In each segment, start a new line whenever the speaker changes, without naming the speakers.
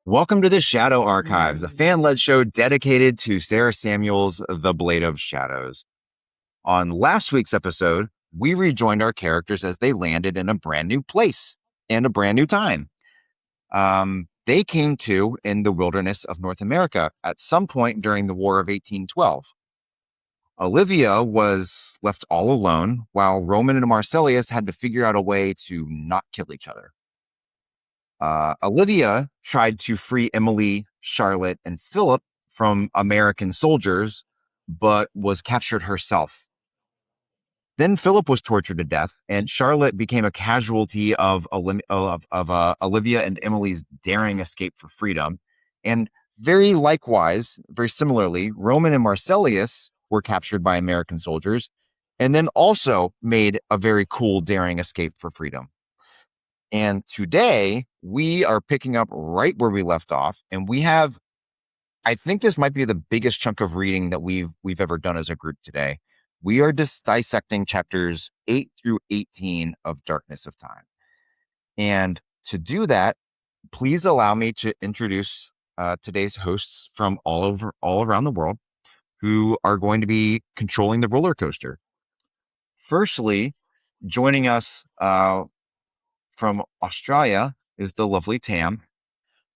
Welcome to the Shadow Archives, a fan-led show dedicated to Sara Samuel's The Blade of Shadows. On last week's episode, we rejoined our characters as they landed in a brand new place and a brand new time. They came to in the wilderness of North America at some point during the War of 1812. Olivia was left all alone, while Roman and Marcellius had to figure out a way to not kill each other. Olivia tried to free Emily, Charlotte, and Philip from American soldiers, but was captured herself. Then Philip was tortured to death, and Charlotte became a casualty of Olivia and Emily's daring escape for freedom. And very similarly, Roman and Marcellius were captured by American soldiers, and then also made a very cool, daring escape for freedom. And today we are picking up right where we left off. And I think this might be the biggest chunk of reading that we've ever done as a group today. We are just dissecting chapters 8 through 18 of Darkness of Time. And to do that, please allow me to introduce today's hosts from all around the world who are going to be controlling the roller coaster. Firstly, joining us from Australia is the lovely Tam.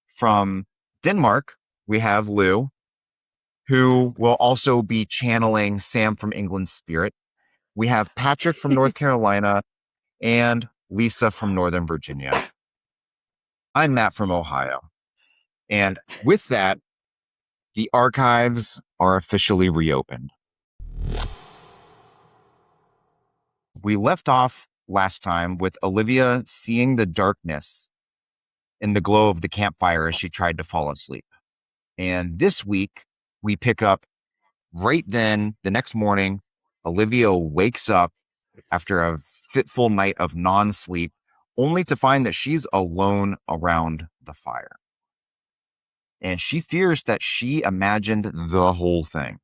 From Denmark, we have Lou, who will also be channeling Sam from England's spirit. We have Patrick from North Carolina and Lisa from Northern Virginia. I'm Matt from Ohio. And with that, the archives are officially reopened. We left off last time with Olivia seeing the darkness in the glow of the campfire as she tried to fall asleep. And this week, we pick up right then, the next morning. Olivia wakes up after a fitful night of non-sleep, only to find that she's alone around the fire. And she fears that she imagined the whole thing,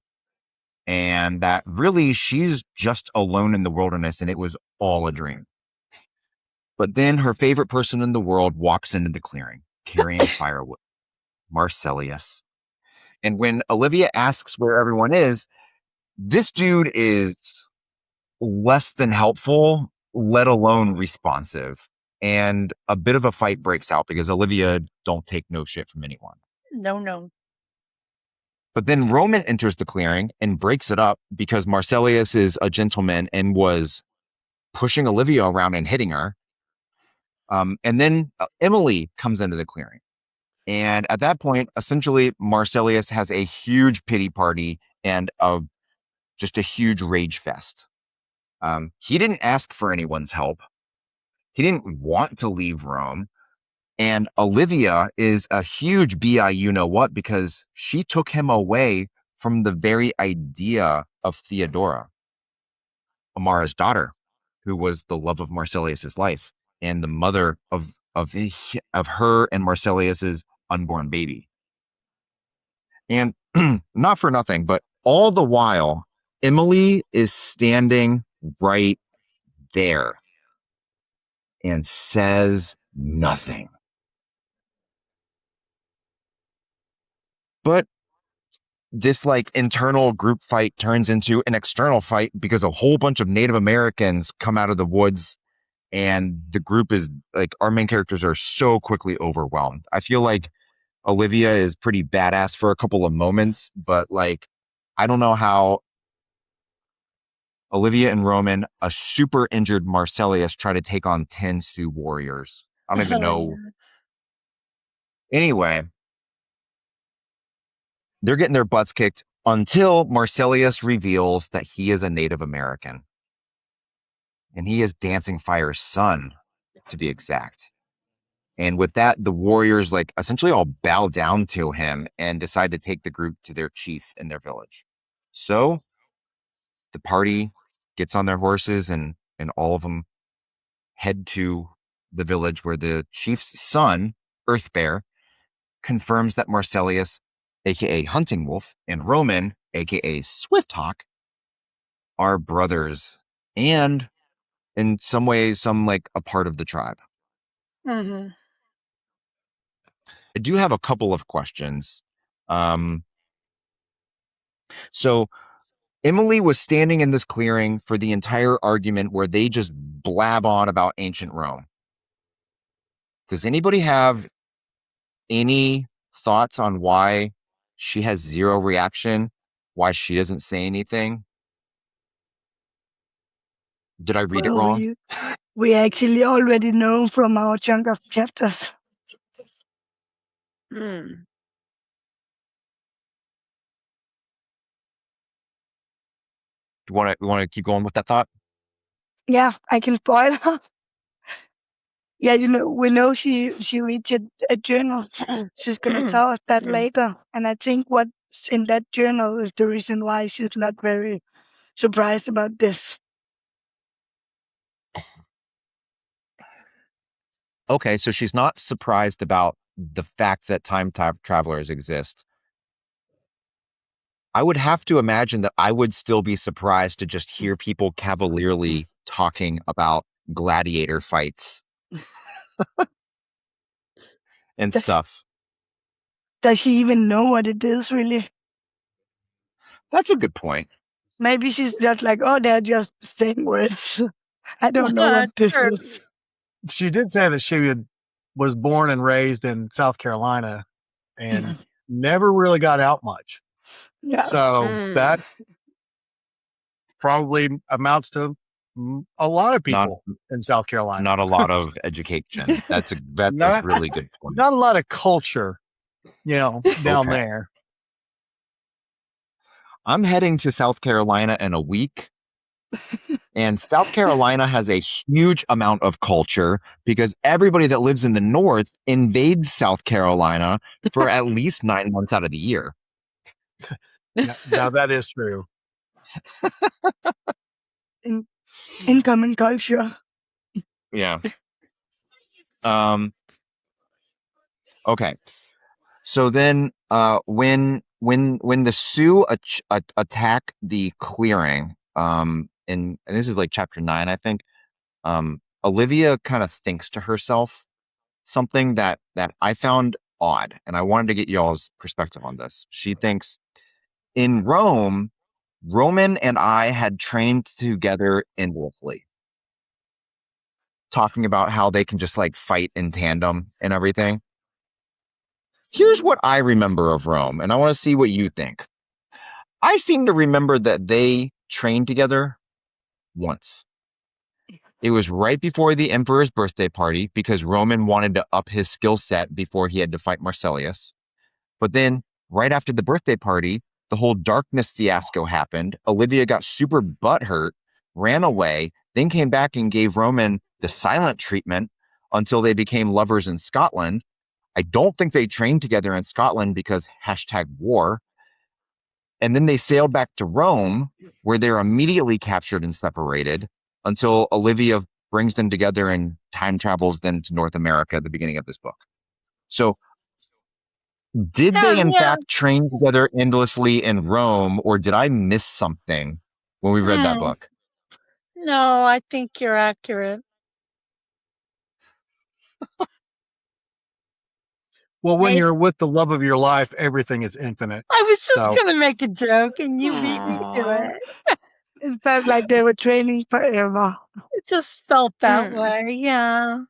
and that really she's just alone in the wilderness and it was all a dream. But then her favorite person in the world walks into the clearing, carrying firewood, Marcellius. And when Olivia asks where everyone is, this dude is less than helpful, let alone responsive. And a bit of a fight breaks out because Olivia don't take no shit from anyone.
No.
But then Roman enters the clearing and breaks it up because Marcellius is a gentleman and was pushing Olivia around and hitting her. And then Emily comes into the clearing. And at that point, essentially, Marcellius has a huge pity party and just a huge rage fest. He didn't ask for anyone's help. He didn't want to leave Rome. And Olivia is a huge you-know-what because she took him away from the very idea of Theodora, Amara's daughter, who was the love of Marcellius's life and the mother of her and Marcellius's unborn baby. And not for nothing, but all the while, Emily is standing right there and says nothing. But this internal group fight turns into an external fight because a whole bunch of Native Americans come out of the woods, and the group is our main characters are so quickly overwhelmed. I feel like Olivia is pretty badass for a couple of moments, but I don't know how Olivia and Roman, a super injured Marcellius, try to take on 10 Sioux warriors. I don't even know. Anyway, they're getting their butts kicked until Marcellius reveals that he is a Native American. And he is Dancing Fire's son, to be exact. And with that, the warriors essentially all bow down to him and decide to take the group to their chief in their village. So the party gets on their horses and all of them head to the village where the chief's son, Earthbear, confirms that Marcellius, aka Hunting Wolf, and Roman, aka Swifthawk, are brothers and in some way, a part of the tribe.
Mm-hmm.
I do have a couple of questions. So Emily was standing in this clearing for the entire argument where they just blab on about ancient Rome. Does anybody have any thoughts on why she has zero reaction? Why she doesn't say anything? Did I read it
Well,
wrong?
we actually already know from our chunk of chapters.
Do you want to keep going with that thought?
Yeah, I can spoil her. Yeah, we know she reads a journal. She's gonna tell us that later. And I think what's in that journal is the reason why she's not very surprised about this.
Okay, so she's not surprised about the fact that time travelers exist. I would have to imagine that I would still be surprised to just hear people cavalierly talking about gladiator fights and stuff.
Does she even know what it is, really?
That's a good point.
Maybe she's just like, oh, they're just saying words. I don't know what this is.
She did say that she was born and raised in South Carolina and never really got out much.
Yeah.
So that probably amounts to a lot of people in South Carolina.
Not a lot of education. That's a really good point.
Not a lot of culture, down there.
I'm heading to South Carolina in a week. And South Carolina has a huge amount of culture because everybody that lives in the north invades South Carolina for at least 9 months out of the year.
Now that is true.
Incoming culture.
Yeah. Okay. So then, when the Sioux attack the clearing, and this is like chapter 9, I think, Olivia kind of thinks to herself something that I found odd, and I wanted to get y'all's perspective on this. She thinks, in Rome, Roman and I had trained together endlessly, talking about how they can just like fight in tandem and everything. Here's what I remember of Rome, and I want to see what you think. I seem to remember that they trained together once. It was right before the emperor's birthday party because Roman wanted to up his skill set before he had to fight Marcellius. But then, right after the birthday party, the whole darkness fiasco happened. Olivia got super butthurt, ran away, then came back and gave Roman the silent treatment until they became lovers in Scotland. I don't think they trained together in Scotland because #war. And then they sailed back to Rome, where they're immediately captured and separated until Olivia brings them together and time travels them to North America at the beginning of this book. So did they in fact train together endlessly in Rome, or did I miss something when we read that book?
No, I think you're accurate.
Well, when you're with the love of your life, everything is infinite.
I was just going to make a joke and you beat me to it.
It felt like they were training forever.
It just felt that way, yeah.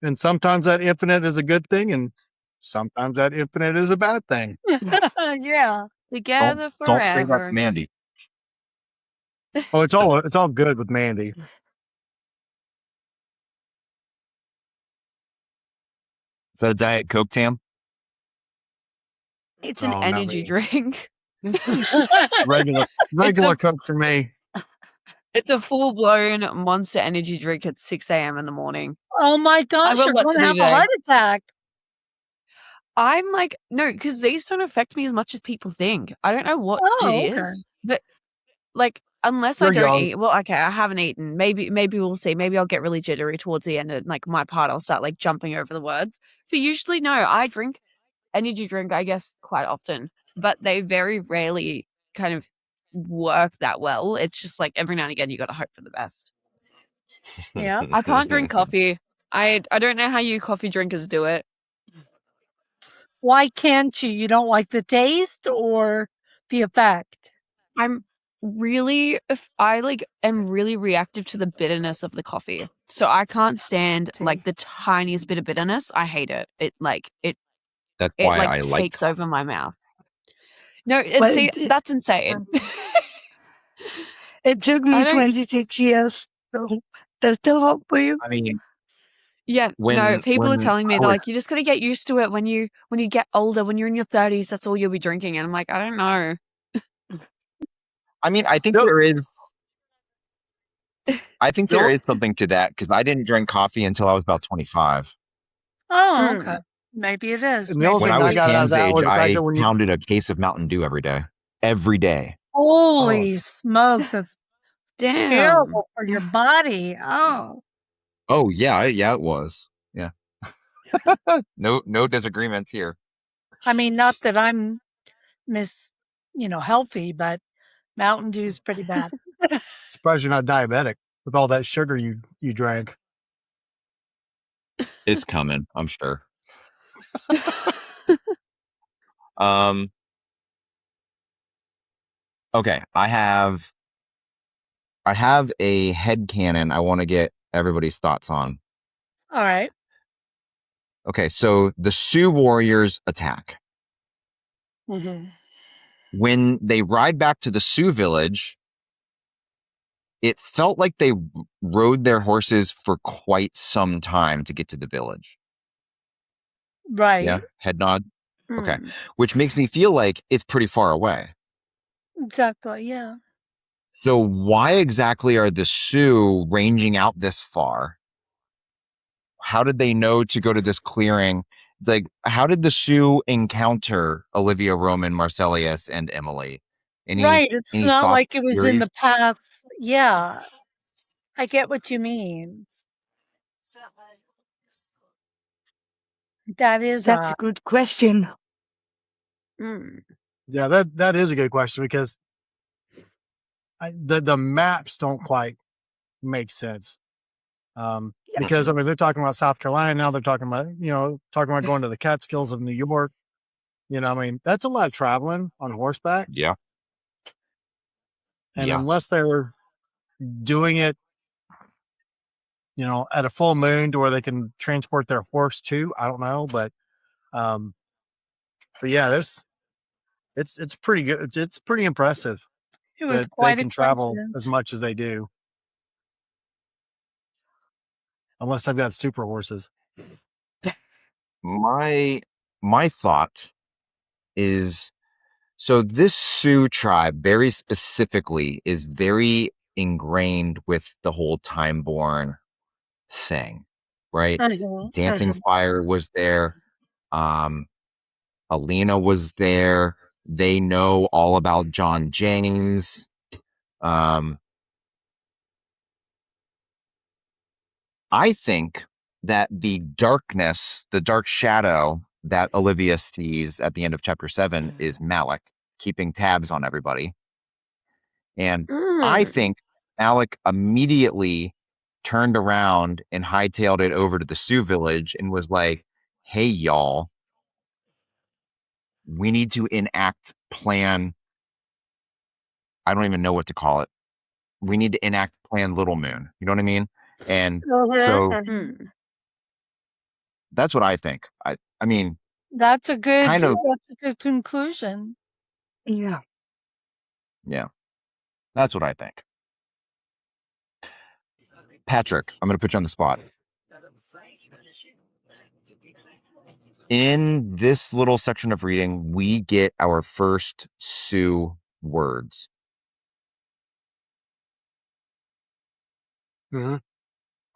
And sometimes that infinite is a good thing, and sometimes that infinite is a bad thing.
Yeah.
Together forever.
Don't say that to Mandy.
Oh, it's all good with Mandy.
Is that a Diet Coke, Tam?
It's an energy drink.
regular Coke for me.
It's a full-blown Monster energy drink at 6 a.m. in the morning.
Oh my gosh, you're going to have a heart attack.
I'm like, no, because these don't affect me as much as people think. I don't know what it is. But, like, unless I don't eat, well, okay, I haven't eaten. Maybe we'll see. Maybe I'll get really jittery towards the end and, like, my part, I'll start, like, jumping over the words. But usually, no, I drink energy drink, I guess, quite often. But they very rarely kind of work that well. It's just like every now and again you got to hope for the best.
Yeah.
I can't drink coffee. I don't know how you coffee drinkers do it.
Why can't you? You don't like the taste or the effect?
I'm really, am really reactive to the bitterness of the coffee. So I can't stand like the tiniest bit of bitterness. I hate it.
That's
It
why
like
I like
takes over my mouth. No,
But
see, that's insane.
it took
I
me
don't.
26 years, so there's still hope for you.
I mean,
Yeah, no.
when
People are telling me
I
they're
was,
like, you just got to get used to it when you get older. When you're in your 30s, that's all you'll be drinking. And I'm like, I don't know.
I mean, I think
No.
there is. I think there
No.
is something to that because I didn't drink coffee until I was about 25.
Oh,
Mm.
okay. Maybe it is.
And the only
When
thing
I
I
was
got out of
Cam's
that
age,
was the fact
I
that when you
pounded a case of Mountain Dew every day. Every day.
Holy smokes, that's
Damn.
terrible for your body. Oh.
Oh yeah, it was. Yeah. No disagreements here.
I mean, not that I'm healthy, but Mountain Dew's pretty bad.
surprised you're not diabetic with all that sugar you drank.
It's coming, I'm sure. Okay, I have a headcanon I want to get everybody's thoughts on.
All right.
Okay, so the Sioux warriors attack.
Mm-hmm.
When they ride back to the Sioux village, it felt like they rode their horses for quite some time to get to the village.
Right.
Yeah, head nod. Okay,
Mm.
which makes me feel like it's pretty far away.
Exactly, yeah.
So why exactly are the Sioux ranging out this far? How did they know to go to this clearing? Like, how did the Sioux encounter Olivia, Roman, Marcellus, and Emily?
Right, it's
Any
not
thoughts,
like it was in
theories?
the path. Yeah, I get what you mean. That is
That's a good question.
Mm.
Yeah, that is a good question because the maps don't quite make sense. Because I mean they're talking about South Carolina now. They're talking about going to the Catskills of New York. I mean that's a lot of traveling on horseback.
Yeah.
And
Yeah.
unless they're doing it, at a full moon to where they can transport their horse too, I don't know, but yeah, it's pretty good. It's pretty impressive
It was
that they
quite a
can travel
coincidence.
as much as they do, unless they've got super horses.
My thought is, so this Sioux tribe very specifically is very ingrained with the whole time-born thing, right? Dancing Fire was there. Alina was there. They know all about John James. I think that the darkness, the dark shadow that Olivia sees at the end of chapter 7 is Malik keeping tabs on everybody. And I think Malik immediately turned around and hightailed it over to the Sioux village and was like, hey, y'all, we need to enact plan. I don't even know what to call it. We need to enact plan Little Moon. You know what I mean? And so that's what I think. I mean,
that's a good
kind of,
conclusion.
Yeah.
yeah, that's what I think. Patrick, I'm going to put you on the spot. In this little section of reading, we get our first Sioux words.
Mm-hmm.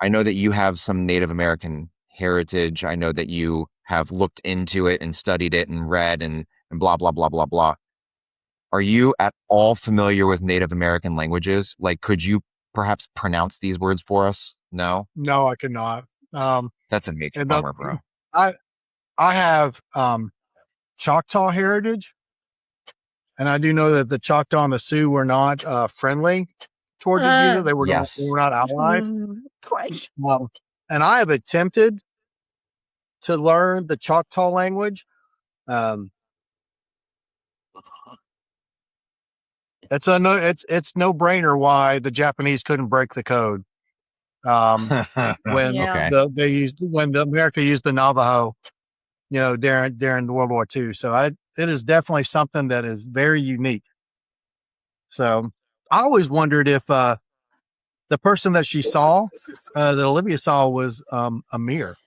I know that you have some Native American heritage. I know that you have looked into it and studied it and read and blah, blah, blah, blah, blah. Are you at all familiar with Native American languages? Like, could you perhaps pronounce these words for us? No?
No, I cannot.
That's a major
and
bummer, bro.
I have Choctaw heritage, and I do know that the Choctaw and the Sioux were not friendly towards each other. They were
Yes.
they were not allies.
Quite.
And I have attempted to learn the Choctaw language, It's no brainer why the Japanese couldn't break the code. When when America used the Navajo, during World War II. So it is definitely something that is very unique. So I always wondered if the person that she saw, that Olivia saw, was a mirror.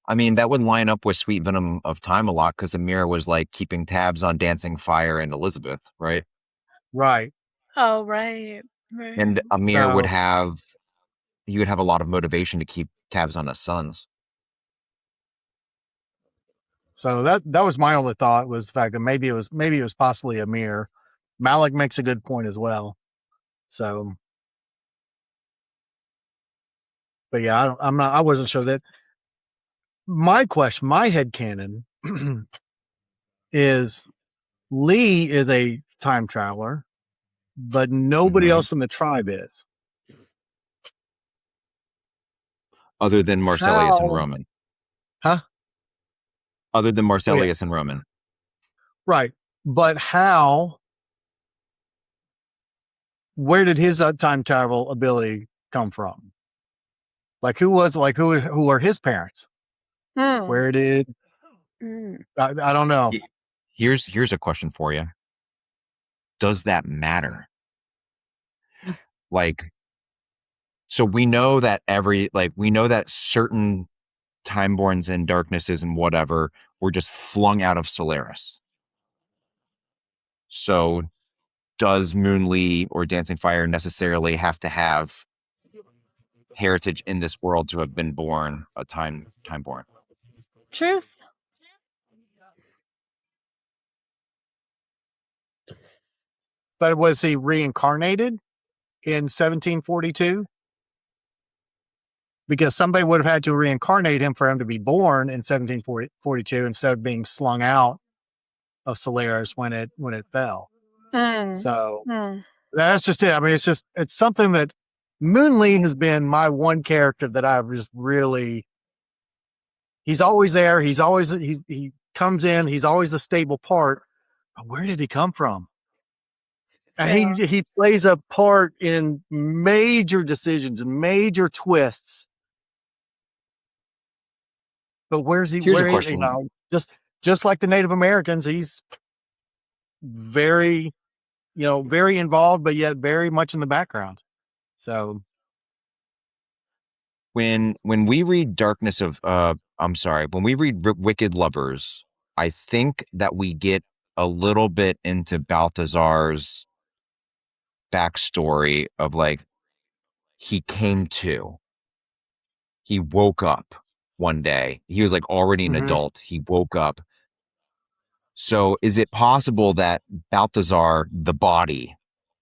I mean, that would line up with Sweet Venom of Time a lot because Amira was like keeping tabs on Dancing Fire and Elizabeth, right?
Right.
Oh, right.
And Amir would have a lot of motivation to keep tabs on his sons.
So that was my only thought, was the fact that maybe it was possibly a mirror. Malik makes a good point as well. So, but yeah, I wasn't sure that. My headcanon is Lee is a time traveler, but nobody else in the tribe is.
Other than Marsilius and Roman.
Huh?
Other than Marsilius and Roman.
Right. But where did his time travel ability come from? Like who are his parents? Where did I don't know.
Here's a question for you. Does that matter? Like, so we know that certain Timeborns and darknesses and whatever were just flung out of Solaris. So does Moonlee or Dancing Fire necessarily have to have heritage in this world to have been born a Timeborn?
Truth.
But was he reincarnated in 1742? Because somebody would have had to reincarnate him for him to be born in 1742 instead of being slung out of Solaris when it fell. So that's just it. I mean, it's something that Moonlee has been my one character that I've just really. He's always there. He comes in. He's always the stable part. But where did he come from? And he plays a part in major decisions and major twists. But where's he?
Here's a question.
Just like the Native Americans, he's very, very involved, but yet very much in the background. So
when we read when we read Wicked Lovers, I think that we get a little bit into Balthazar's backstory of like he woke up one day. He was like already an adult. He woke up. So is it possible that Balthazar, the body,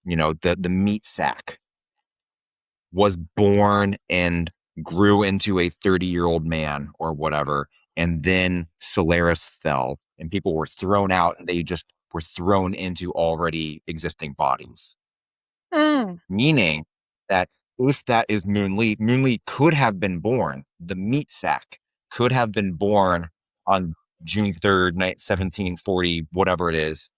the meat sack, was born and grew into a 30-year-old man or whatever, and then Solaris fell and people were thrown out and they just were thrown into already existing bodies? Meaning that if that is Moonlee could have been born, the meat sack could have been born on June 3rd, 1740, whatever it is.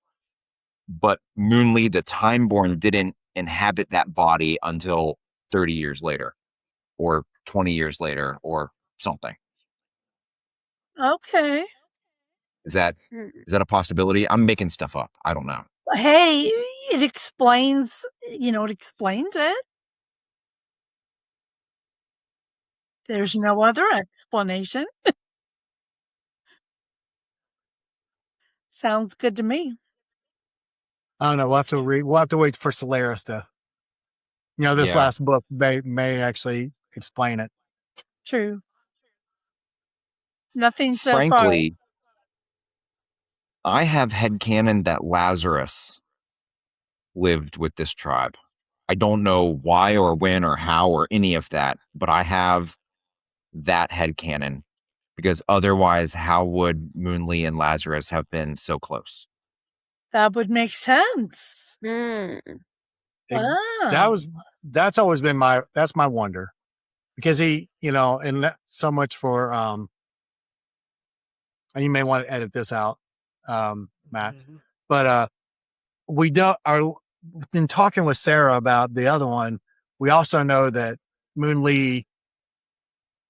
But Moonlee, the Timeborn, didn't inhabit that body until 30 years later or 20 years later or something.
Okay.
Is that a possibility? I'm making stuff up. I don't know.
Hey, it explains it. There's no other explanation. Sounds good to me.
I don't know. We'll have to wait for Solaris to. This last book may actually explain it.
True. Nothing so
Frankly, I have headcanon that Lazarus lived with this tribe. I don't know why or when or how or any of that, but I have that headcanon because otherwise, how would Moonlee and Lazarus have been so close?
That would make sense.
Wow. That's always been my wonder. because he, and so much for, and you may want to edit this out, Matt, but we don't, in talking with Sara about the other one, we also know that Moonlee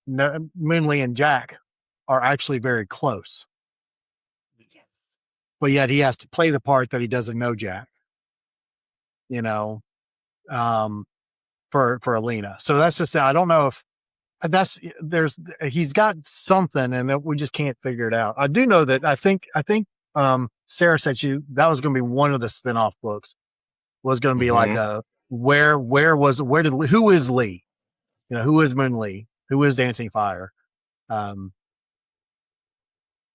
and Jack are actually very close.
Yes.
But yet he has to play the part that he doesn't know Jack, for Alina. So that's just, I don't know if he's got something and we just can't figure it out. I do know that I think Sara said that was going to be one of the spinoff books, was going to be like who is Lee? Who is Moonlee? Who is Dancing Fire?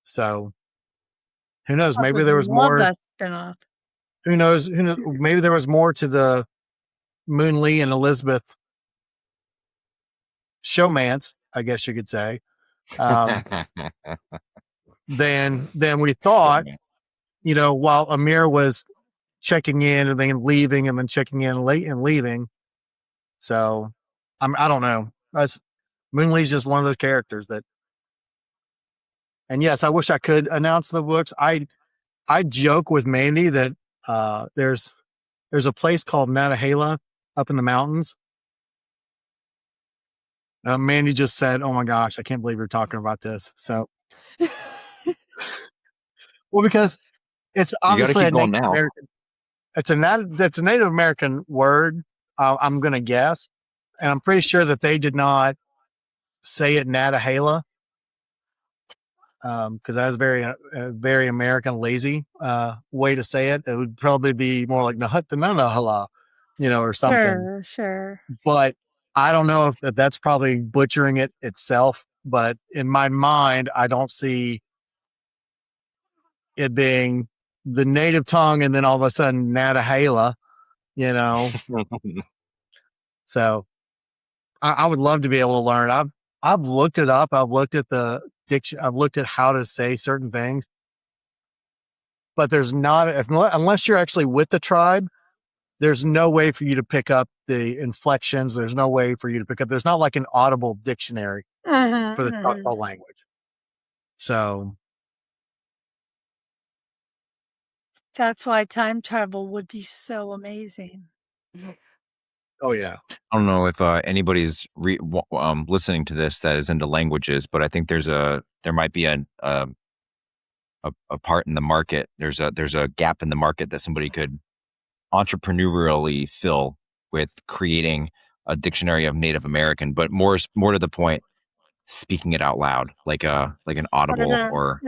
So who knows? Maybe there was more.
That spinoff.
Who knows? Maybe there was more to the Moonlee and Elizabeth showmance, I guess you could say, than we thought. While Amir was checking in and then leaving, and then checking in late and leaving. So I don't know. Moonlee's just one of those characters that. And yes, I wish I could announce the books. I joke with Mandy that there's a place called Natahala up in the mountains. Mandy just said, "Oh my gosh, I can't believe you're talking about this." So, well, because it's obviously a Native American. It's a Native American word. I'm going to guess, and I'm pretty sure that they did not say it Natahala, because that's very American, lazy way to say it. It would probably be more like Nahuttananahala, or something.
Sure.
But I don't know if that's probably butchering it itself. But in my mind, I don't see it being the native tongue and then all of a sudden Natahala, So I would love to be able to learn. I've looked it up. I've looked at the diction. I've looked at how to say certain things, but there's not, unless you're actually with the tribe, there's no way for you to pick up the inflections. There's no way for you to pick up. There's not like an audible dictionary for the Choctaw language. So
that's why time travel would be so amazing.
Oh yeah.
I don't know if anybody's listening to this that is into languages, but I think there might be a part in the market. There's a gap in the market that somebody could entrepreneurially fill with creating a dictionary of Native American, but more to the point, speaking it out loud, like an Audible or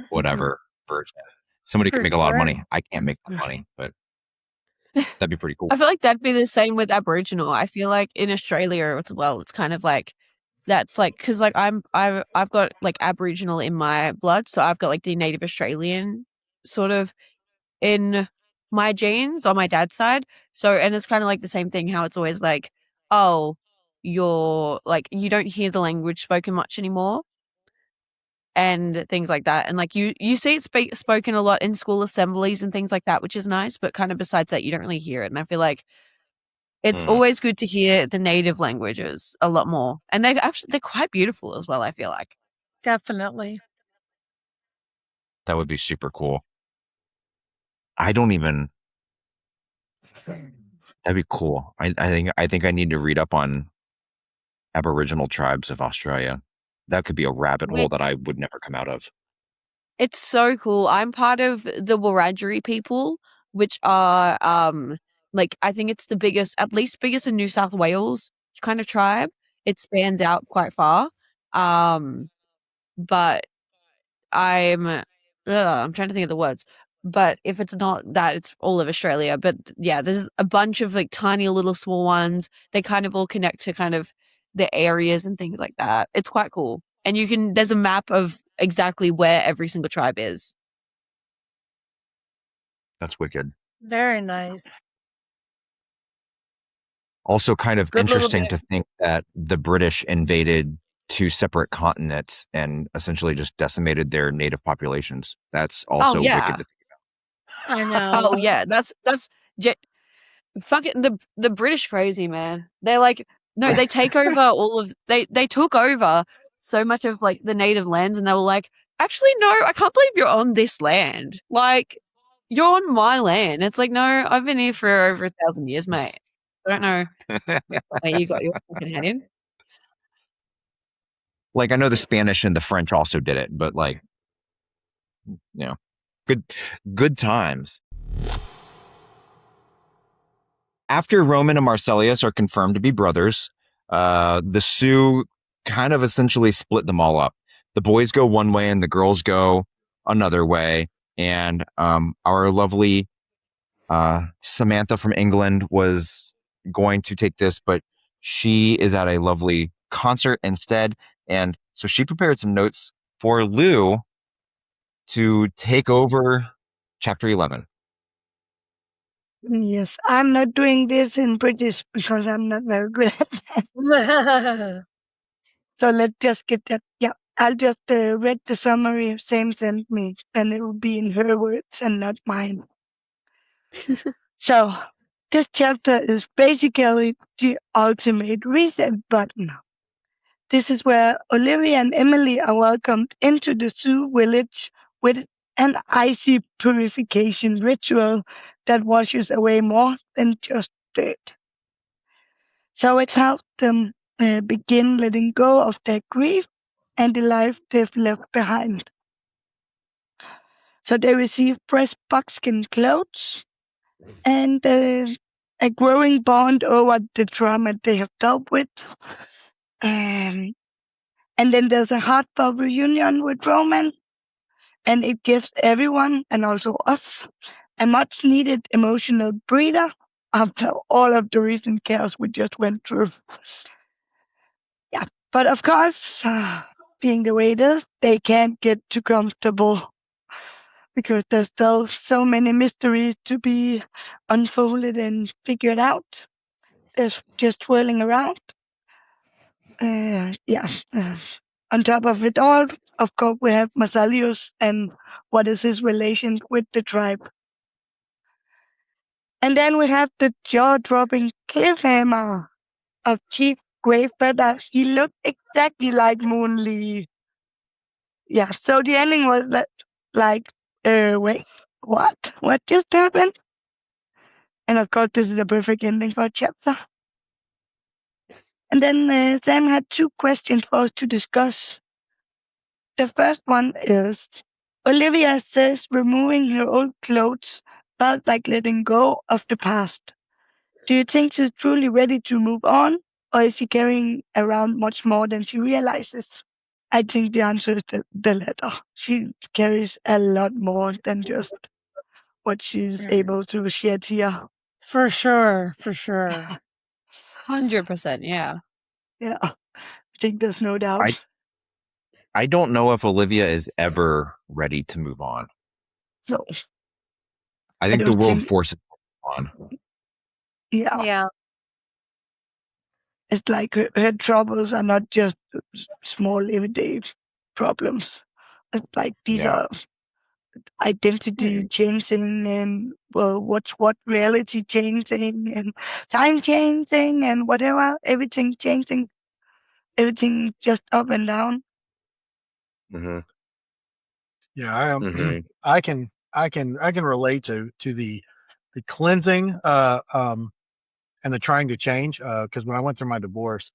whatever version. Somebody could make a lot of money. I can't make that money, but that'd be pretty cool.
I feel like that'd be the same with Aboriginal. I feel like in Australia as well, it's kind of like that's like, because like I've got like Aboriginal in my blood, so I've got like the Native Australian sort of in my genes on my dad's side. So, and it's kind of like the same thing, how it's always like, oh, you're like, you don't hear the language spoken much anymore and things like that. And like you see it spoken a lot in school assemblies and things like that, which is nice, but kind of besides that, you don't really hear it. And I feel like it's always good to hear the native languages a lot more. And they're quite beautiful as well, I feel like.
Definitely.
That would be super cool. That'd be cool. I think I need to read up on Aboriginal tribes of Australia. That could be a rabbit hole that I would never come out of.
It's so cool. I'm part of the Wiradjuri people, which are like, I think it's the biggest in New South Wales kind of tribe. It spans out quite far. But I'm trying to think of the words. But if it's not that, it's all of Australia. But yeah, there's a bunch of like tiny little small ones. They kind of all connect to kind of the areas and things like that. It's quite cool. And there's a map of exactly where every single tribe is.
That's wicked.
Very nice.
Also kind of interesting to think that the British invaded 2 separate continents and essentially just decimated their native populations. That's also wicked to think
about. I know.
Oh yeah, that's fucking the British crazy, man. They're like, No, they take over all of they took over so much of like the native lands, and they were like, actually, no, I can't believe you're on this land. Like, you're on my land. It's like, no, I've been here for over 1,000 years, mate. I don't know where you got your fucking head.
Like, I know the Spanish and the French also did it, but like, good times. After Roman and Marcellius are confirmed to be brothers, the Sioux kind of essentially split them all up. The boys go one way and the girls go another way. And our lovely Samantha from England was going to take this, but she is at a lovely concert instead. And so she prepared some notes for Lou to take over chapter 11.
Yes, I'm not doing this in British because I'm not very good at that. So let's just get that. Yeah, I'll just read the summary Sam sent me, and it will be in her words and not mine. So this chapter is basically the ultimate reset button. This is where Olivia and Emily are welcomed into the Sioux village with an icy purification ritual that washes away more than just dirt. So it helps them begin letting go of their grief and the life they've left behind. So they receive fresh buckskin clothes and a growing bond over the trauma they have dealt with. And then there's a heartfelt reunion with Roman, and it gives everyone, and also us, a much needed emotional breather after all of the recent chaos we just went through. Yeah, but of course, being the way it is, they can't get too comfortable because there's still so many mysteries to be unfolded and figured out. There's just swirling around. On top of it all, of course, we have Masalius and what is his relation with the tribe. And then we have the jaw-dropping cliffhanger of Chief Greyfeather. He looked exactly like Moon Lee. Yeah, so the ending was wait, what? What just happened? And of course, this is a perfect ending for a chapter. And then Sam had 2 questions for us to discuss. The first one is, Olivia says removing her old clothes felt like letting go of the past. Do you think she's truly ready to move on, or is she carrying around much more than she realizes? I think the answer is the latter. She carries a lot more than just what she's able to shed here.
For sure, for sure.
100%, yeah.
Yeah, I think there's no doubt.
I don't know if Olivia is ever ready to move on.
No.
I think the world forces her on.
Yeah.
Yeah.
It's like her troubles are not just small everyday problems. It's like these are identity changing and what's what, reality changing and time changing and whatever, everything changing, everything just up and down.
Mm-hmm.
Yeah, I can relate to the cleansing and the trying to change, because when I went through my divorce,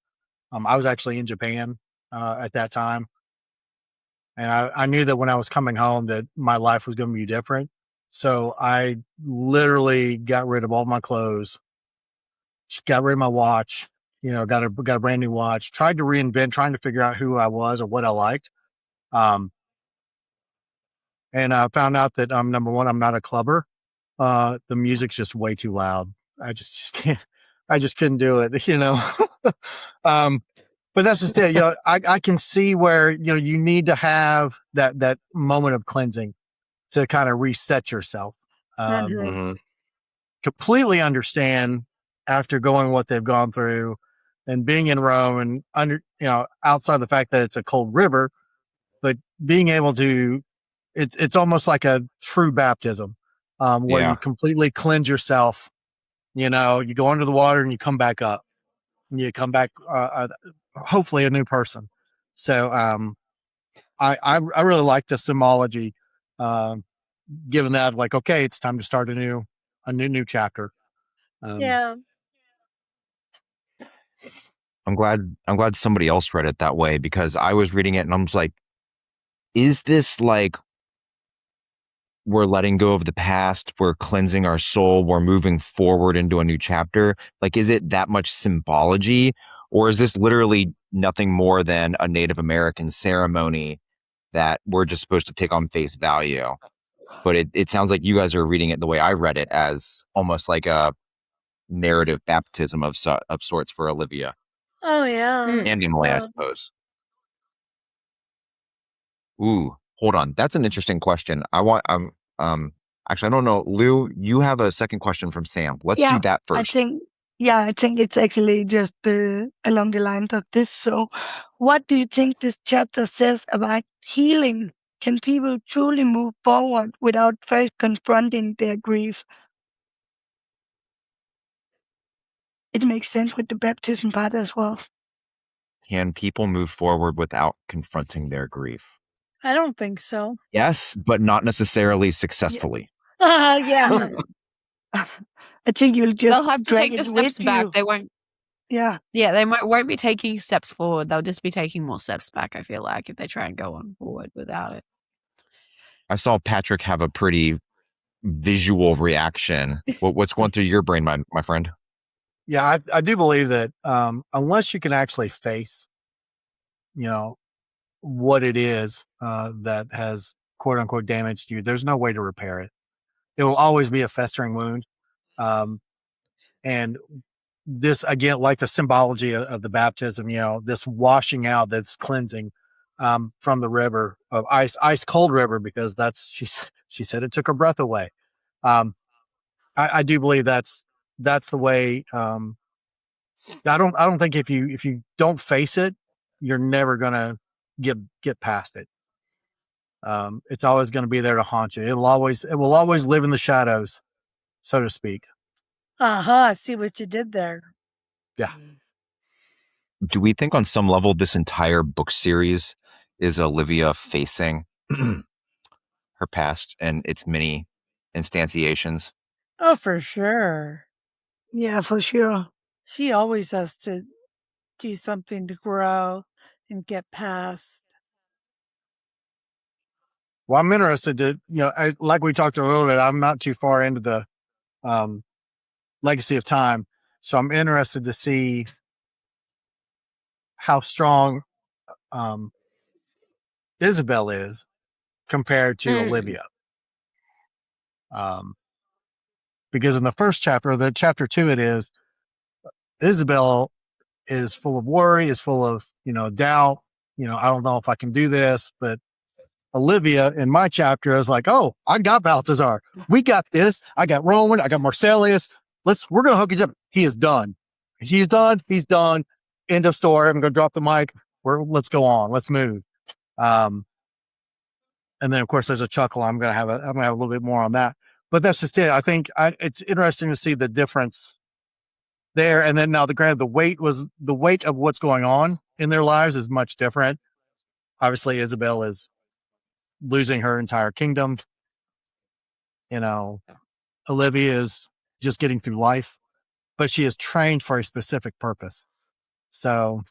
I was actually in Japan at that time, and I knew that when I was coming home that my life was going to be different. So I literally got rid of all my clothes, got rid of my watch, got a brand new watch, tried to reinvent, trying to figure out who I was or what I liked. And I found out that number one, I'm not a clubber. The music's just way too loud. I just can't. I just couldn't do it, but that's just it. I can see where you need to have that moment of cleansing to kind of reset yourself. Completely understand after going what they've gone through and being in Rome and outside the fact that it's a cold river, but being able to, it's almost like a true baptism, where you completely cleanse yourself. You go under the water and you come back up. and you come back, hopefully a new person. So I really like the symbology, given that, like, okay, it's time to start a new chapter.
Yeah.
I'm glad somebody else read it that way, because I was reading it and I was like, is this like we're letting go of the past, we're cleansing our soul, we're moving forward into a new chapter? Like, is it that much symbology, or is this literally nothing more than a Native American ceremony that we're just supposed to take on face value? But it sounds like you guys are reading it the way I read it, as almost like a narrative baptism of sorts for Olivia.
Oh, yeah.
And Emily, I suppose. Ooh, hold on. That's an interesting question. I want actually, I don't know. Lou, you have a second question from Sam. Let's do that first.
I think it's actually just along the lines of this. So, what do you think this chapter says about healing? Can people truly move forward without first confronting their grief? It makes sense with the baptism part as well.
Can people move forward without confronting their grief?
I don't think so.
Yes, but not necessarily successfully.
Yeah.
I think you'll just
They'll have to
drag
take the
it
steps
with
back.
you.
They won't.
Yeah.
Yeah, they won't be taking steps forward. They'll just be taking more steps back, I feel like, if they try and go on forward without it.
I saw Patrick have a pretty visual reaction. What's going through your brain, my friend?
Yeah, I do believe that unless you can actually face, what it is that has quote unquote damaged you, there's no way to repair it. It will always be a festering wound. And this, again, like the symbology of the baptism, this washing out, that's cleansing from the river of ice cold river, because she said it took her breath away. I do believe that's the way. I don't think if you don't face it, you're never gonna get past it. It's always going to be there to haunt you. It will always live in the shadows, so to speak.
I see what you did there.
Yeah.
Do we think on some level this entire book series is Olivia facing her past and its many instantiations?
Oh, for sure.
Yeah, for sure.
She always has to do something to grow and get past.
Well, I'm interested to, like we talked a little bit, I'm not too far into the Legacy of Time. So I'm interested to see how strong Isabel is compared to Olivia. Because in the first chapter, the chapter 2, it is Isabel is full of worry, is full of, doubt. I don't know if I can do this, but Olivia in my chapter is like, oh, I got Balthazar. We got this. I got Roman. I got Marcellus. We're going to hook each other. He is done. He's done. He's done. End of story. I'm going to drop the mic. Let's go on. Let's move. And then of course there's a chuckle. I'm going to have a little bit more on that, but that's just it. I think it's interesting to see the difference there. And then now the weight of what's going on in their lives is much different. Obviously Isabel is losing her entire kingdom. Olivia is just getting through life, but she is trained for a specific purpose. So.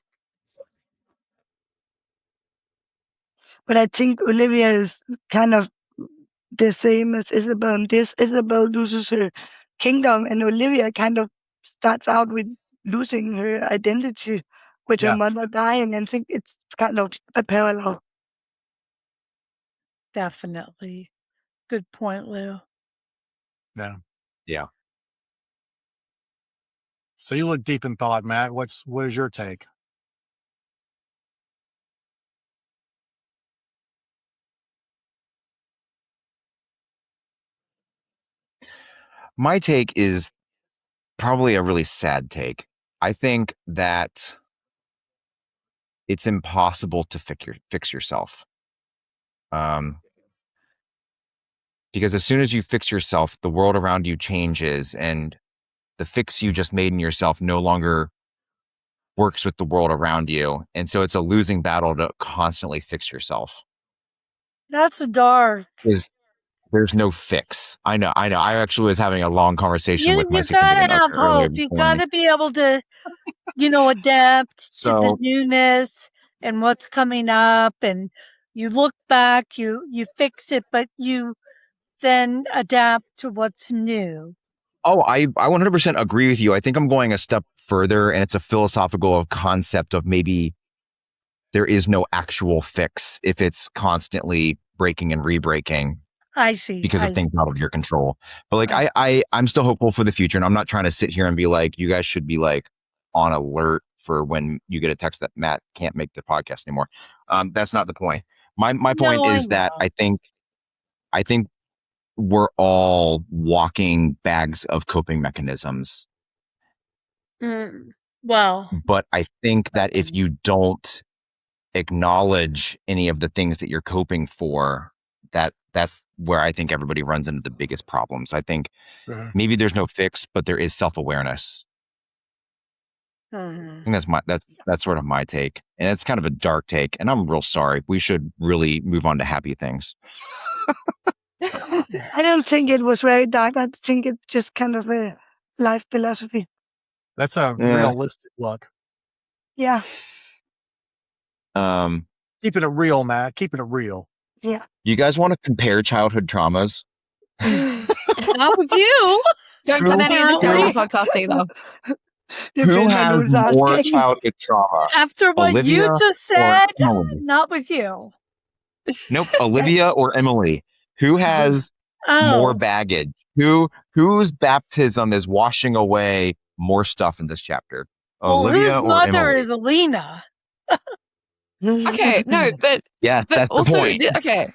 But I think Olivia is kind of the same as Isabel. And Isabel loses her kingdom, and Olivia kind of starts out with losing her identity with her mother dying. And I think it's kind of a parallel.
Definitely. Good point, Lou.
Yeah.
Yeah.
So you look deep in thought, Matt. What is your take?
My take is probably a really sad take. I think that it's impossible to fix yourself. Because as soon as you fix yourself, the world around you changes, and the fix you just made in yourself no longer works with the world around you. And so it's a losing battle to constantly fix yourself.
That's dark.
There's no fix. I know. I actually was having a long conversation with my
You gotta
significant other
have
earlier
hope.
this
You
morning.
gotta be able to, adapt to the
So
newness and what's coming up. And you look back, you fix it, but you then adapt to what's new.
Oh, I 100% agree with you. I think I'm going a step further, and it's a philosophical concept of maybe there is no actual fix if it's constantly breaking and re-breaking
I see.
because of things out of your control. But like, I'm still hopeful for the future, and I'm not trying to sit here and be like, you guys should be like on alert for when you get a text that Matt can't make the podcast anymore. That's not the point. My point is that I think we're all walking bags of coping mechanisms.
Well,
But I think that if you don't acknowledge any of the things that you're coping for, that's where I think everybody runs into the biggest problems. I think maybe there's no fix, but there is self-awareness. I think that's sort of my take. And it's kind of a dark take, and I'm real sorry. We should really move on to happy things.
I don't think it was very dark. I think it's just kind of a life philosophy.
That's a realistic look.
Yeah.
Keeping it real, Matt. Keeping it real.
Yeah.
You guys want to compare childhood traumas?
Not with you.
Don't put any of this out on the podcast either.
Who has more childhood trauma?
After what
Olivia
you just said,
or
not with you.
Nope, Olivia or Emily? Who has more baggage? Whose baptism is washing away more stuff in this chapter? Olivia
whose
or
mother
Emily?
is Alina?
Okay, no, but
yes,
but
that's
also,
the point.
Okay,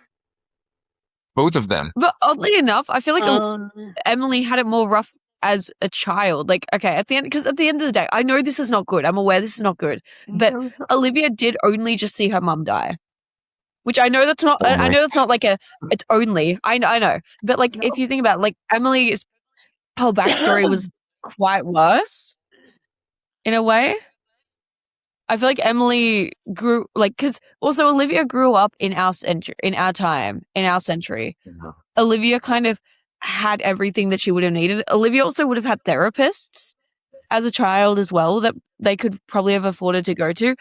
both of them.
But oddly enough, I feel like Emily had it more rough as a child. Like, okay, at the end of the day, I know this is not good. I'm aware this is not good. But Olivia did only just see her mum die. Which I know that's not. I know that's not like it's only. I know. But like, if you think about it, like Emily's whole backstory was quite worse, in a way. I feel like Emily grew because also Olivia grew up in our century, in our century. Mm-hmm. Olivia kind of had everything that she would have needed. Olivia also would have had therapists as a child as well that they could probably have afforded to go to.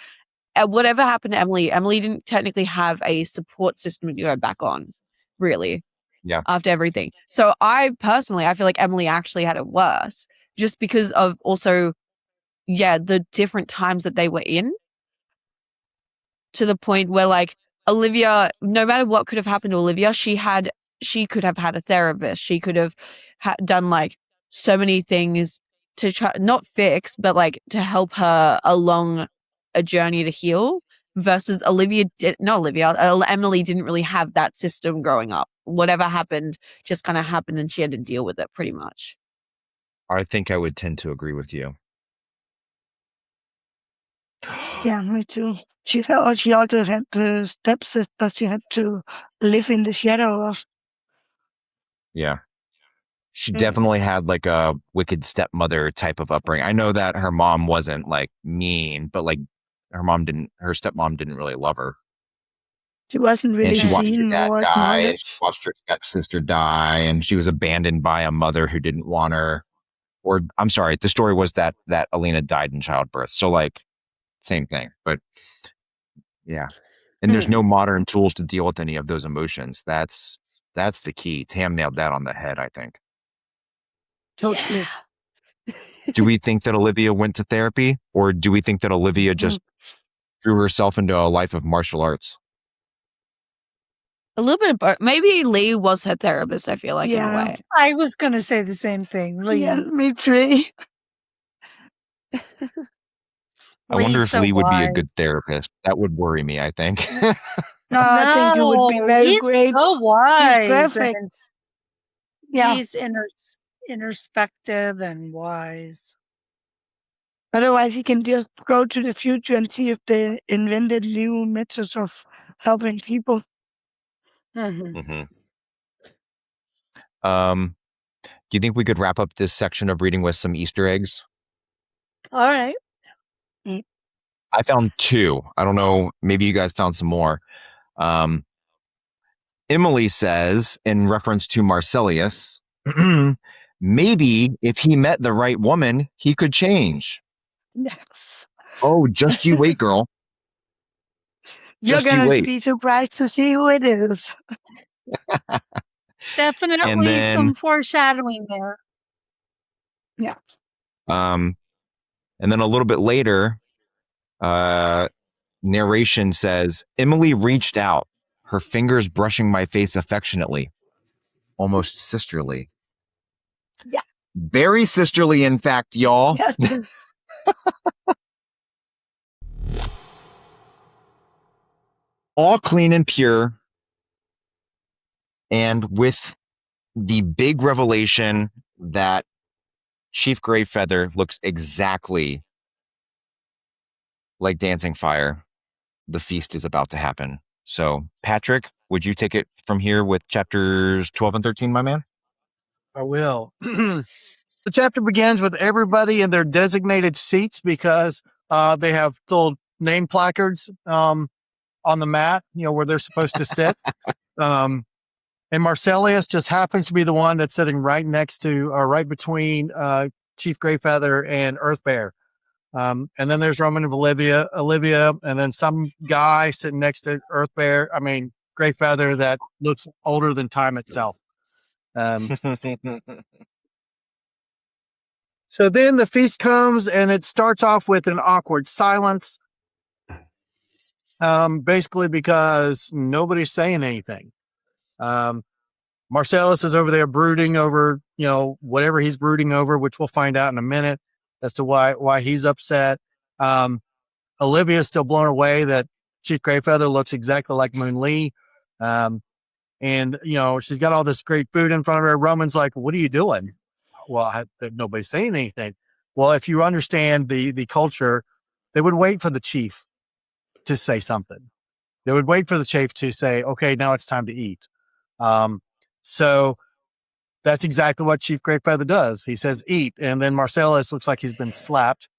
Whatever happened to Emily didn't technically have a support system to go back on, really. Yeah. After everything. So I feel like Emily actually had it worse just because of also, the different times that they were in, to the point where like Olivia, no matter what could have happened to Olivia, she could have had a therapist. She could have done like so many things to try, not fix, but like to help her along a journey to heal, versus Emily didn't really have that system growing up. Whatever happened just kind of happened and she had to deal with it pretty much.
I think I would tend to agree with you.
Yeah, me too. She also had the stepsister she had to live in the shadow of.
Yeah. She definitely had like a wicked stepmother type of upbringing. I know that her mom wasn't like mean, but like her stepmom didn't really love her.
She wasn't really
and she watched her
seen
dad
or
die, and
acknowledged.
she watched her stepsister die, and she was abandoned by a mother who didn't want her. Or I'm sorry, the story was that Alina died in childbirth. So like, same thing. But yeah, and there's no modern tools to deal with any of those emotions. That's the key. Tam nailed that on the head, I think.
Totally.
Do we think that Olivia went to therapy, or do we think that Olivia just threw herself into a life of martial arts?
A little bit of both. Maybe Lee was her therapist, I feel like, in a way.
I was going to say the same thing. Lee.
Yeah, me too.
I wonder if Lee would be a good therapist. That would worry me, I think.
No, I think he would be very great.
He's so wise.
He's perfect. Yeah.
He's introspective and wise.
Otherwise, he can just go to the future and see if they invented new methods of helping people.
Do you think we could wrap up this section of reading with some Easter eggs?
All right.
I found 2. I don't know. Maybe you guys found some more. Emily says, in reference to Marsilius, maybe if he met the right woman, he could change.
Yes.
Oh, just you wait, girl.
You're
Just you
gonna
wait.
be surprised to see who it is.
And
Definitely
then,
some foreshadowing there.
Yeah.
and then a little bit later, narration says, Emily reached out, her fingers brushing my face affectionately, almost sisterly.
Yeah.
Very sisterly, in fact, y'all.
Yes.
All clean and pure. And with the big revelation that Chief Greyfeather looks exactly like Dancing Fire, the feast is about to happen. So, Patrick, would you take it from here with chapters 12 and 13, my man?
I will. The chapter begins with everybody in their designated seats because they have little name placards on the mat, where they're supposed to sit. And Marsilius just happens to be the one that's sitting right next to, or right between Chief Greyfeather and Earthbear. And then there's Roman and Olivia, and then some guy sitting next to Greyfeather that looks older than time itself. So then the feast comes, and it starts off with an awkward silence, basically because nobody's saying anything. Marcellus is over there brooding over, whatever he's brooding over, which we'll find out in a minute as to why he's upset. Olivia is still blown away that Chief Greyfeather looks exactly like Moon Lee. And, she's got all this great food in front of her. Roman's like, what are you doing? Well, nobody's saying anything. Well, if you understand the culture, they would wait for the chief to say something. They would wait for the chief to say, okay, now it's time to eat. So that's exactly what Chief Greyfeather does. He says, eat. And then Marcellus looks like he's been slapped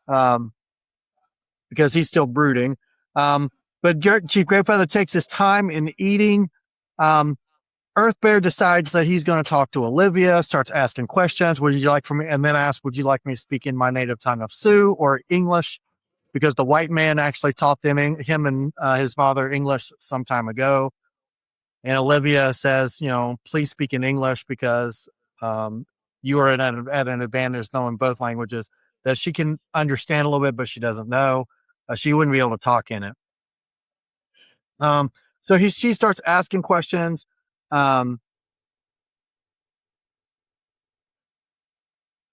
because he's still brooding. But Chief Greyfeather takes his time in eating. Earthbear decides that he's going to talk to Olivia, starts asking questions. Would you like for me? And then asks, would you like me to speak in my native tongue of Sioux or English? Because the white man actually taught him and his father English some time ago. And Olivia says, please speak in English because you are at an advantage knowing both languages, that she can understand a little bit, but she doesn't know. She wouldn't be able to talk in it. So she starts asking questions. And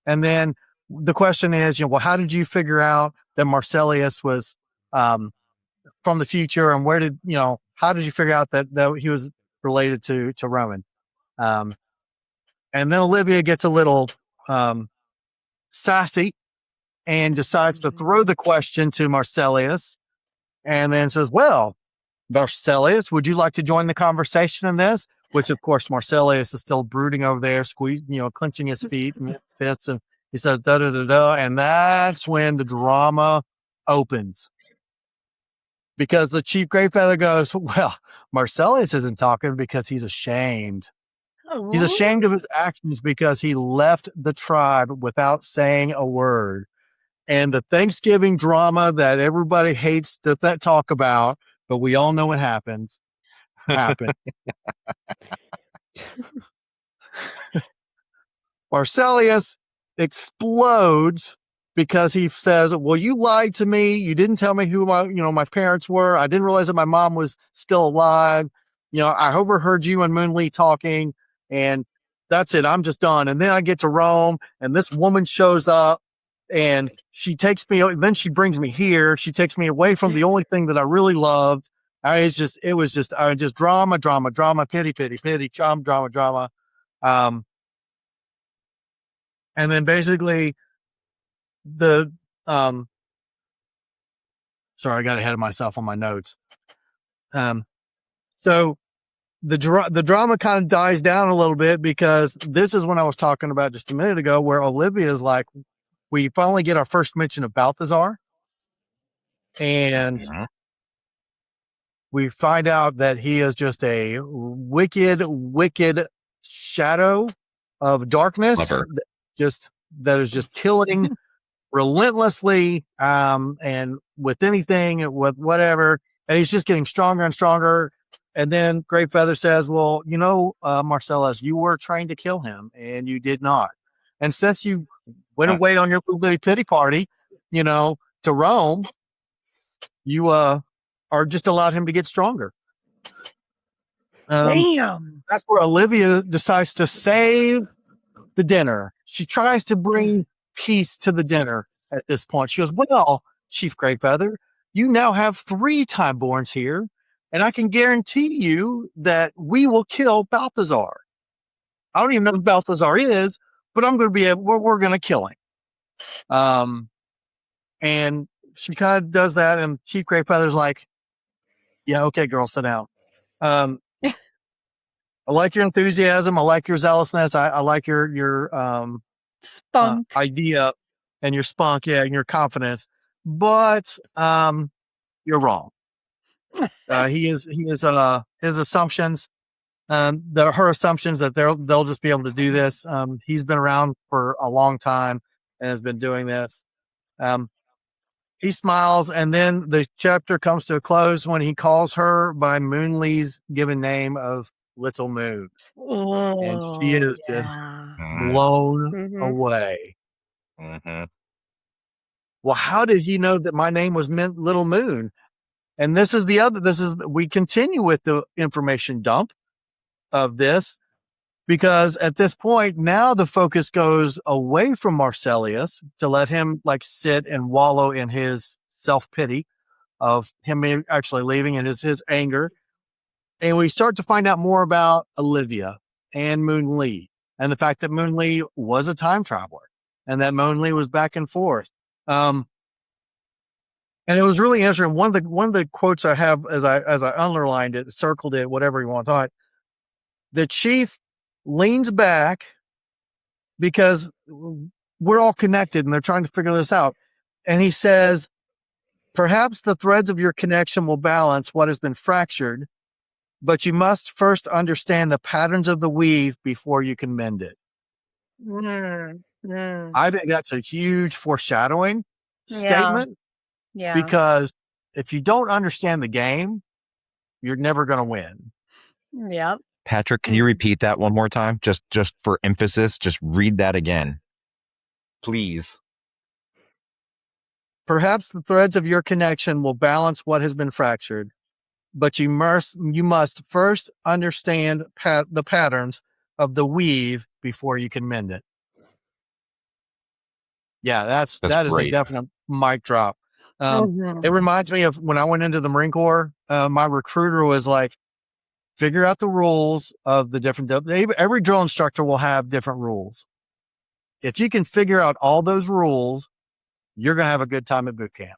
then the question is, well, how did you figure out that Marsilius was from the future, and how did you figure out that he was related to Roman? And then Olivia gets a little sassy and decides to throw the question to Marsilius, and then says, well, Marsilius, would you like to join the conversation in this? Which, of course, Marsilius is still brooding over there, clenching his feet and fists, and he says, da da da da, and that's when the drama opens. Because the Chief Greyfeather goes, well, Marsilius isn't talking because he's ashamed. Oh. He's ashamed of his actions because he left the tribe without saying a word. And the Thanksgiving drama that everybody hates to talk about, but we all know what happened. Marsilius explodes because he says, well, you lied to me. You didn't tell me who my parents were. I didn't realize that my mom was still alive. I overheard you and Moon Lee talking, and that's it. I'm just done. And then I get to Rome, and this woman shows up, and she takes me, then she brings me here. She takes me away from the only thing that I really loved. It was just drama, pity, drama. And then basically sorry, I got ahead of myself on my notes. So the drama kind of dies down a little bit because this is when I was talking about just a minute ago, where Olivia is like, we finally get our first mention of Balthazar. And we find out that he is just a wicked, wicked shadow of darkness that is just killing relentlessly, and with anything, with whatever. And he's just getting stronger and stronger. And then Great Feather says, well, Marcellus, you were trying to kill him and you did not. And since you went away on your little pity party, to Rome, you are just allowed him to get stronger.
Damn.
That's where Olivia decides to save the dinner. She tries to bring peace to the dinner at this point. She goes, well, Chief Great Feather, you now have 3 Timeborns here, and I can guarantee you that we will kill Balthazar. I don't even know who Balthazar is, but I'm going to we're going to kill him. And she kind of does that, and Chief Great Feather's like, yeah, okay, girl, sit down. I like your enthusiasm. I like your zealousness. I like your
spunk
idea and your spunk, and your confidence. But you're wrong. His assumptions, her assumptions that they'll just be able to do this. He's been around for a long time and has been doing this. He smiles, and then the chapter comes to a close when he calls her by Moonlee's given name of Little Moon. And she is just blown away. Well, how did he know that my name was Little Moon? And we continue with the information dump of this, because at this point, now the focus goes away from Marcellius to let him sit and wallow in his self-pity of him actually leaving and his anger. And we start to find out more about Olivia and Moon Lee, and the fact that Moon Lee was a time traveler and that Moon Lee was back and forth. And it was really interesting. One of the quotes I have as I underlined it, circled it, whatever you want to call it, the chief leans back because we're all connected and they're trying to figure this out. And he says, perhaps the threads of your connection will balance what has been fractured, but you must first understand the patterns of the weave before you can mend it. I think that's a huge foreshadowing statement.
Yeah.
Because if you don't understand the game, you're never going to win.
Yep.
Patrick, can you repeat that one more time? Just for emphasis, just read that again. Please.
Perhaps the threads of your connection will balance what has been fractured, but you must first understand the patterns of the weave before you can mend it. Yeah, that is a definite mic drop. It reminds me of when I went into the Marine Corps. My recruiter was like, figure out the rules of the different, every drill instructor will have different rules. If you can figure out all those rules, you're going to have a good time at boot camp.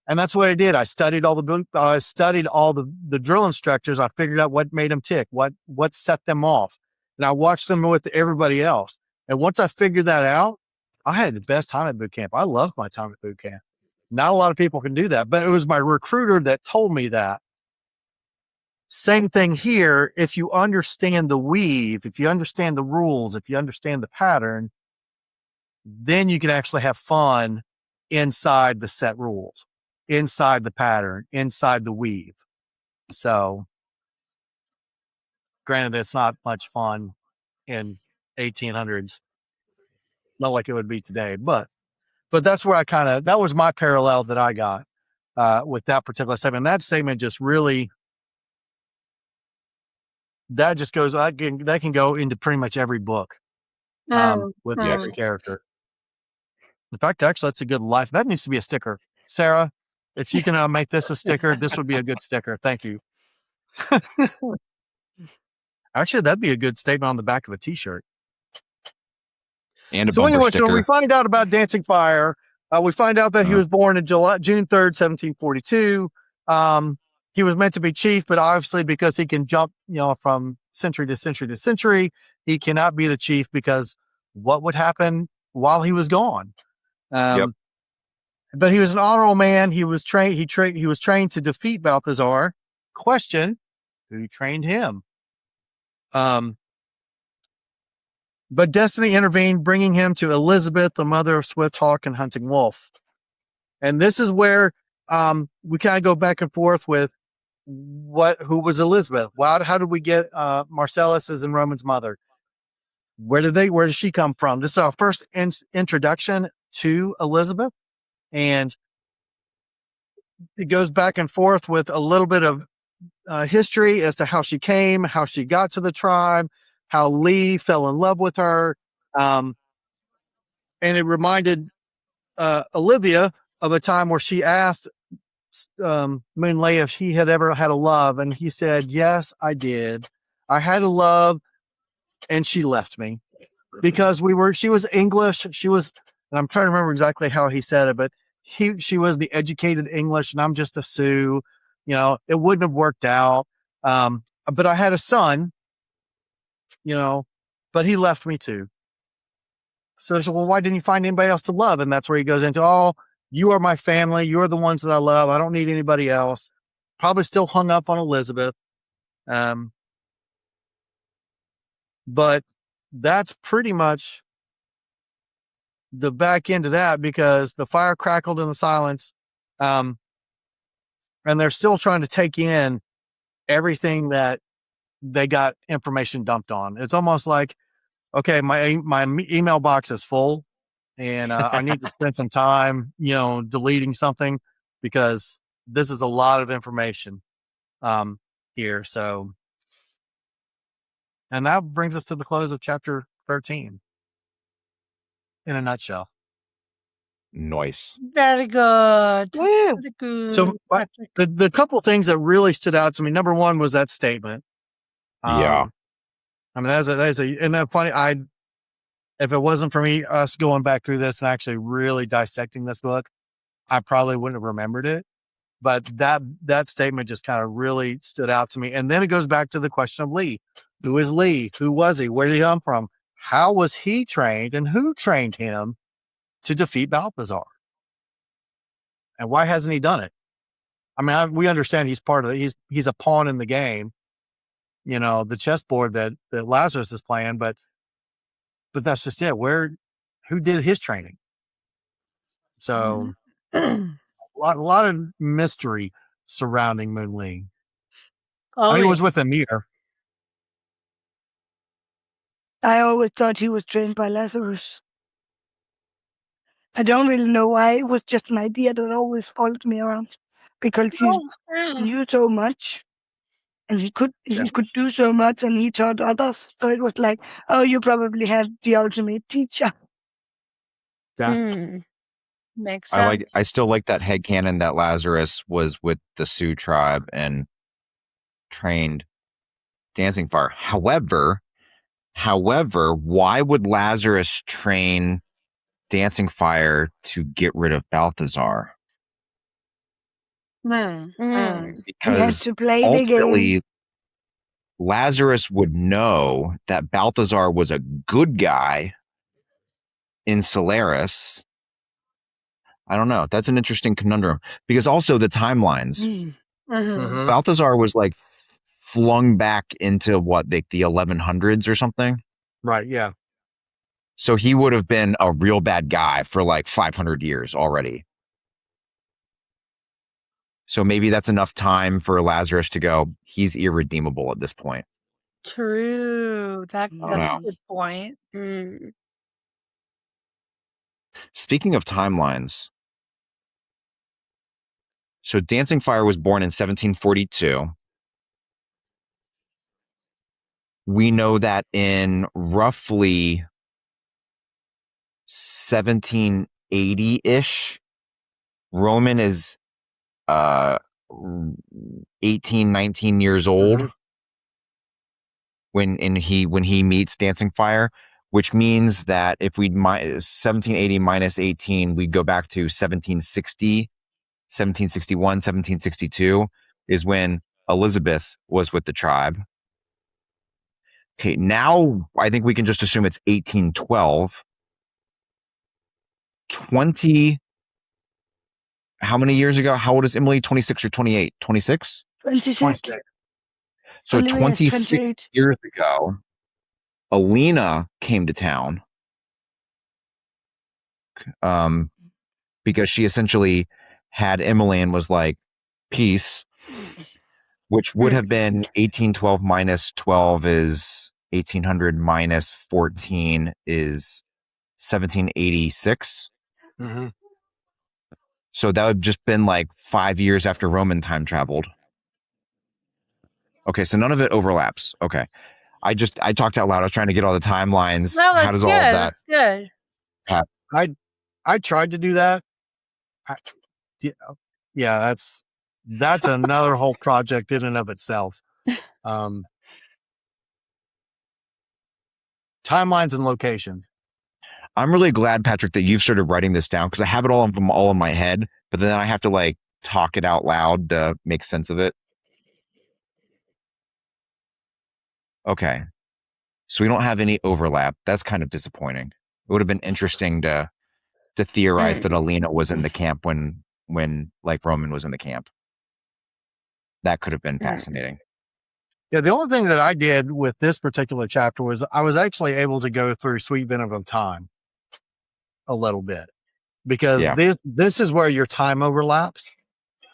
And that's what I did. I studied all the drill instructors. I figured out what made them tick, what set them off. And I watched them with everybody else. And once I figured that out, I had the best time at boot camp. I loved my time at boot camp. Not a lot of people can do that, but it was my recruiter that told me that. Same thing here. If you understand the weave, if you understand the rules, if you understand the pattern, then you can actually have fun inside the set rules, inside the pattern, inside the weave. So, granted, it's not much fun in 1800s, not like it would be today, but that's where that was my parallel that I got with that particular statement. That statement just really, that can go into pretty much every book with every character. In fact, actually, that's a good life. That needs to be a sticker. Sara, if you can make this a sticker, this would be a good sticker. Thank you. Actually, that'd be a good statement on the back of a t-shirt.
And a bumper sticker.
So we find out about Dancing Fire. We find out that he was born in June 3rd, 1742. He was meant to be chief, but obviously because he can jump, from century to century to century, he cannot be the chief because what would happen while he was gone?
Yep.
But he was an honorable man. He was trained. He was trained to defeat Balthazar. Question: who trained him? But destiny intervened, bringing him to Elizabeth, the mother of Swift Hawk and Hunting Wolf. And this is where we kind of go back and forth with who was Elizabeth? How did we get Marcellus as in Roman's mother? Where did she come from? This is our first introduction to Elizabeth, and it goes back and forth with a little bit of history as to how she came, how she got to the tribe, how Lee fell in love with her, and it reminded Olivia of a time where she asked Moonley if he had ever had a love, and he said, "Yes, I did. I had a love, and she left me because she was English. She was, and I'm trying to remember exactly how he said it, but she was the educated English, and I'm just a Sioux. It wouldn't have worked out. But I had a son, but he left me too." So I said, "Well, why didn't you find anybody else to love?" And that's where he goes into, "Oh, you are my family. You're the ones that I love. I don't need anybody else." Probably still hung up on Elizabeth. But that's pretty much the back end of that, because the fire crackled in the silence. And they're still trying to take in everything that they got information dumped on. It's almost like, okay, my email box is full, and I need to spend some time, deleting something, because this is a lot of information here. So, and that brings us to the close of chapter 13 in a nutshell.
Nice.
Very good.
Woo.
Very good.
So the couple things that really stood out to me, number one was that statement.
Yeah.
I mean, and that's funny. If it wasn't for us going back through this and actually really dissecting this book, I probably wouldn't have remembered it. But that statement just kind of really stood out to me. And then it goes back to the question of Lee. Who is Lee? Who was he? Where did he come from? How was he trained, and who trained him to defeat Balthazar? And why hasn't he done it? I mean, we understand he's part of it. He's a pawn in the game, the chessboard that Lazarus is playing, but that's just it. Who did his training? So a lot of mystery surrounding Moon Lee.
Oh,
I mean, it was with Amir.
I always thought he was trained by Lazarus. I don't really know why. It was just an idea that always followed me around, because he knew so much, and he could do so much, and he taught others. So it was like, oh, you probably had the ultimate teacher.
Yeah.
Makes sense.
I still like that headcanon that Lazarus was with the Sioux tribe and trained Dancing Fire. However, why would Lazarus train Dancing Fire to get rid of Balthazar? Because
to play the
ultimately,
game.
Lazarus would know that Balthazar was a good guy in Solaris. I don't know. That's an interesting conundrum, because also the timelines. Balthazar was like flung back into the 1100s or something.
Right. Yeah.
So he would have been a real bad guy for like 500 years already. So maybe that's enough time for Lazarus to go, he's irredeemable at this point.
True. That's a good point.
Speaking of timelines, so Dancing Fire was born in 1742. We know that in roughly 1780-ish, Roman is 18, 19 years old when he meets Dancing Fire, which means that if we 1780 minus 18, we go back to 1760, 1761, 1762 is when Elizabeth was with the tribe. Okay, now I think we can just assume it's 1812. 20 how many years ago? How old is Emily? 26 or 28? 26?
26.
So
Olivia is
26
28.
years ago, Alina came to town because she essentially had Emily and was like, peace, which would have been 1812 minus 12 is 1800 minus 14 is 1786.
Mm-hmm.
So that would have just been like 5 years after Roman time traveled. Okay, so none of it overlaps. Okay. I talked out loud. I was trying to get all the timelines.
No,
How does all of that
That's good.
happen?
I tried to do that. Yeah, that's another whole project in and of itself. Timelines and locations.
I'm really glad, Patrick, that you've started writing this down because I have it all in my head, but then I have to like talk it out loud to make sense of it. Okay. So we don't have any overlap. That's kind of disappointing. It would have been interesting to theorize that Alina was in the camp when like Roman was in the camp. That could have been fascinating.
Yeah, the only thing that I did with this particular chapter was I was actually able to go through Sweet Venom of Time a little bit because this is where your time overlaps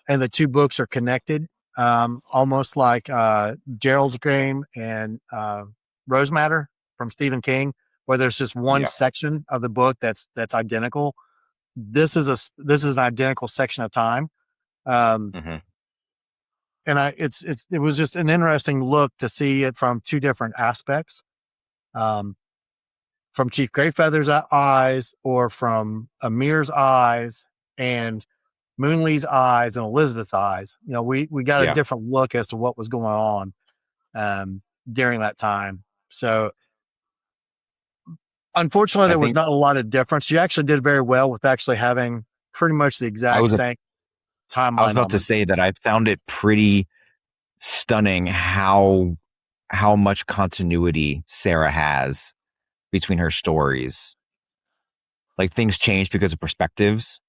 and the two books are connected, almost like Gerald's Game and Rose Matter from Stephen King, where there's just one section of the book that's identical. This is an identical section of time. And it was just an interesting look to see it from two different aspects, from Chief Greyfeather's eyes or from Amir's eyes and Moonlee's eyes and Elizabeth's eyes. You know, we got a different look as to what was going on during that time. So unfortunately, there was not a lot of difference. She actually did very well with actually having pretty much the exact same timeline.
I was about to say that I found it pretty stunning how much continuity Sara has between her stories. Like things change because of perspectives.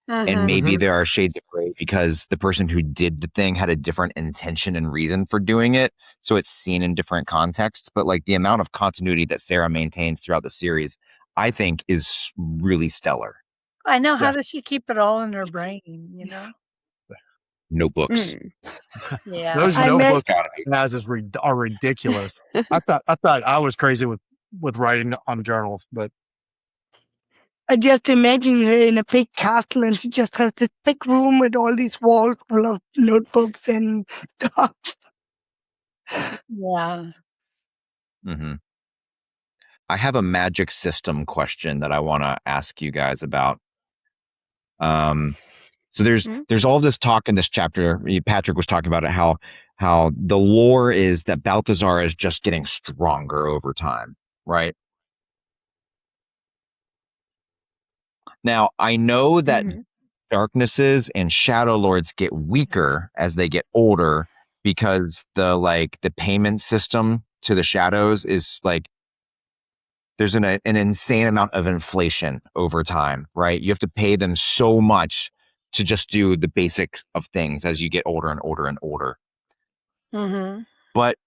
And maybe there are shades of gray because the person who did the thing had a different intention and reason for doing it. So it's seen in different contexts. But like the amount of continuity that Sara maintains throughout the series, I think is really stellar.
I know. How does she keep it all in her brain, you know?
Notebooks.
Yeah.
Those notebooks are ridiculous. I thought I was crazy with writing on journals, but
I just imagine her in a big castle and she just has this big room with all these walls full of notebooks and stuff.
Yeah.
I have a magic system question that I want to ask you guys about. So there's all this talk in this chapter. Patrick was talking about it, how the lore is that Balthazar is just getting stronger over time, right? Now, I know that darknesses and shadow lords get weaker as they get older because the payment system to the shadows is like there's an insane amount of inflation over time, right? You have to pay them so much to just do the basics of things as you get older and older and older. But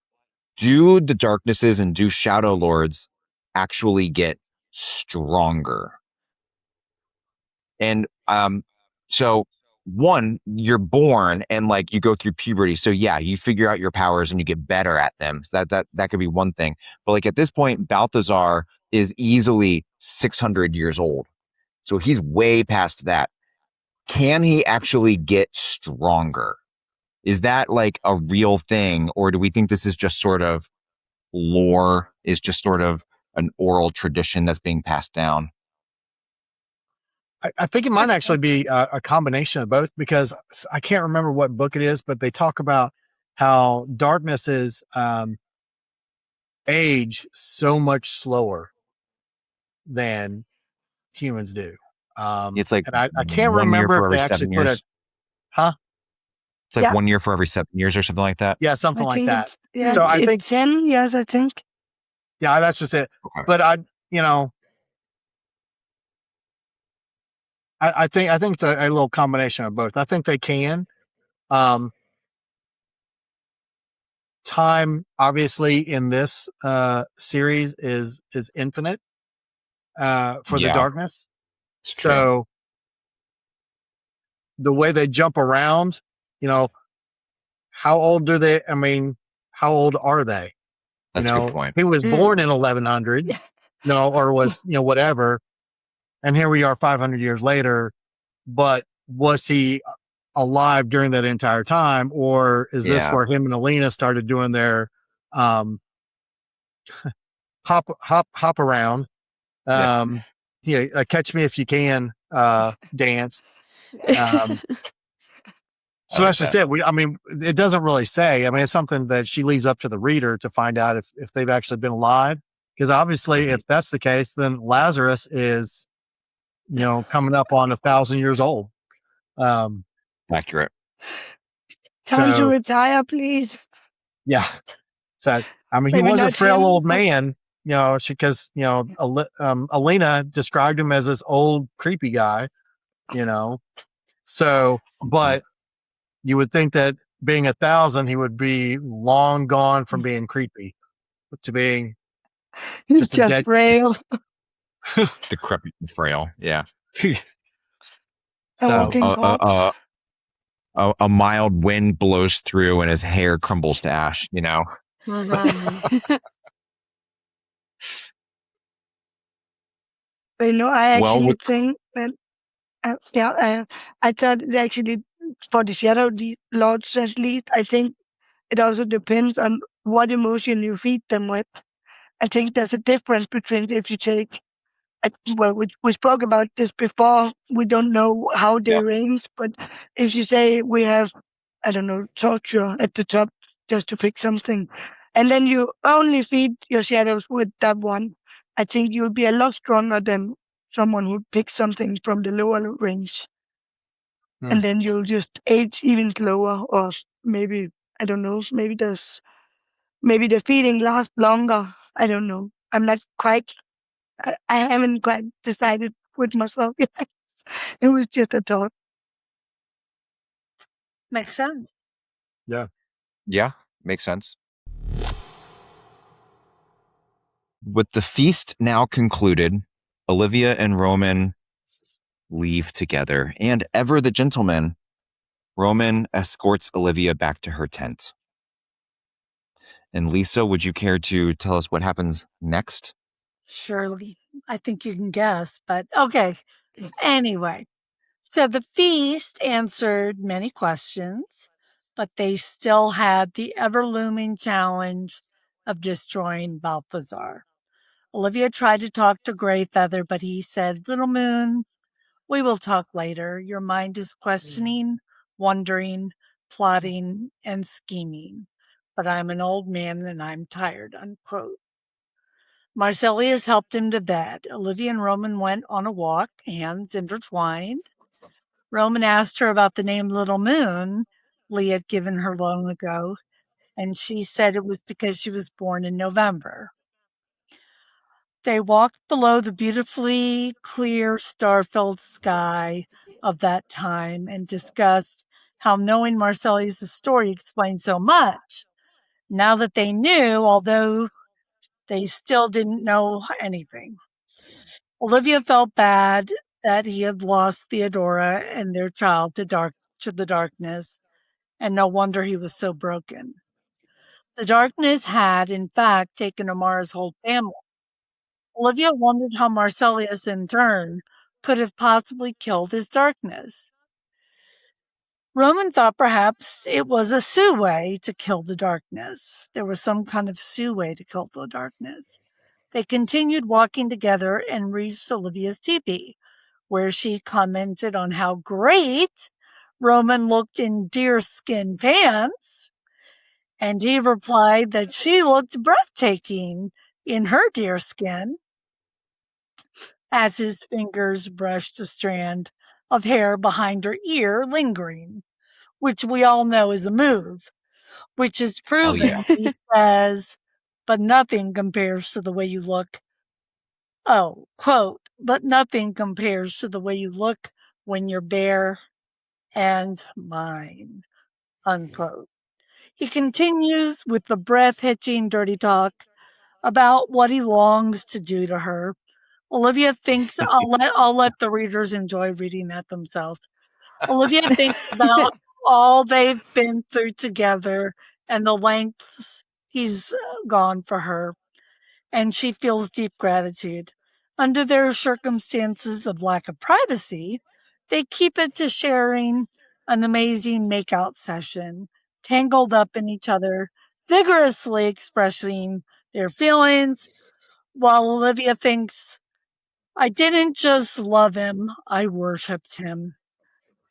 do the darknesses and do shadow lords actually get stronger? And so one, you're born and like you go through puberty. So yeah, you figure out your powers and you get better at them. So that could be one thing. But like at this point, Balthazar is easily 600 years old. So he's way past that. Can he actually get stronger? Is that like a real thing? Or do we think this is just sort of lore, is just sort of an oral tradition that's being passed down?
I think it might actually be a combination of both because I can't remember what book it is, but they talk about how darknesses age so much slower than humans do.
It's like,
and I can't remember if they actually put it.
It's like 1 year for every 7 years or something like that.
Yeah, something like that.
Yeah,
so I think
10 years, I think.
Yeah, that's just it. Okay. But I think it's a little combination of both. I think they can. Time, obviously, in this series is infinite for the darkness. So the way they jump around, how old do they? I mean, how old are they?
That's a good point.
He was born in 1100, or was whatever, and here we are 500 years later. But was he alive during that entire time, or is this where him and Alina started doing their hop around, catch me if you can dance? So that's just it. It doesn't really say. It's something that she leaves up to the reader to find out if they've actually been alive. Because obviously, if that's the case, then Lazarus is, coming up on 1,000 years old.
Accurate.
Time to retire, please.
Yeah. So he was a frail old man, because Alina described him as this old creepy guy, So, but you would think that being 1,000, he would be long gone from being creepy to being
just dead frail.
Decrepit and frail. Yeah.
So
a mild wind blows through and his hair crumbles to ash,
Mm-hmm. But I actually think that I thought it actually, for the Shadow Lords at least, I think it also depends on what emotion you feed them with. I think there's a difference between if you take, we spoke about this before, we don't know how they range, but if you say we have, I don't know, torture at the top, just to pick something, and then you only feed your shadows with that one, I think you'll be a lot stronger than someone who picks something from the lower range. And then you'll just age even slower, or maybe, I don't know, maybe the feeding lasts longer. I don't know. I'm not quite, I haven't quite decided with myself yet. It was just a thought.
Makes sense.
Yeah.
Yeah, makes sense. With the feast now concluded, Olivia and Roman leave together, and ever the gentleman, Roman escorts Olivia back to her tent. And Lisa, would you care to tell us what happens next?
Surely. I think you can guess, but okay. Anyway, so the feast answered many questions, but they still had the ever-looming challenge of destroying Balthazar. Olivia tried to talk to Greyfeather, but he said, "Little Moon, we will talk later. Your mind is questioning, wondering, plotting, and scheming. But I'm an old man and I'm tired," unquote. Marsilius helped him to bed. Olivia and Roman went on a walk, hands intertwined. Roman asked her about the name Little Moon Lee had given her long ago, and she said it was because she was born in November. They walked below the beautifully clear, star-filled sky of that time and discussed how knowing Marsilius' story explained so much. Now that they knew, although they still didn't know anything. Olivia felt bad that he had lost Theodora and their child to the darkness, and no wonder he was so broken. The darkness had, in fact, taken Amara's whole family. Olivia wondered how Marsilius, in turn, could have possibly killed his darkness. Roman thought perhaps it was a Sioux way to kill the darkness. There was some kind of Sioux way to kill the darkness. They continued walking together and reached Olivia's teepee, where she commented on how great Roman looked in deerskin pants, and he replied that she looked breathtaking in her deerskin, as his fingers brushed a strand of hair behind her ear, lingering, which we all know is a move, which is proven, he says, but nothing compares to the way you look. Oh, quote, "but nothing compares to the way you look when you're bare and mine, unquote. He continues with the breath-hitching dirty talk about what he longs to do to her. Olivia thinks I'll let the readers enjoy reading that themselves. Olivia thinks about all they've been through together and the lengths he's gone for her, and she feels deep gratitude. Under their circumstances of lack of privacy, they keep it to sharing an amazing makeout session, tangled up in each other, vigorously expressing their feelings, while Olivia thinks, I didn't just love him, I worshipped him.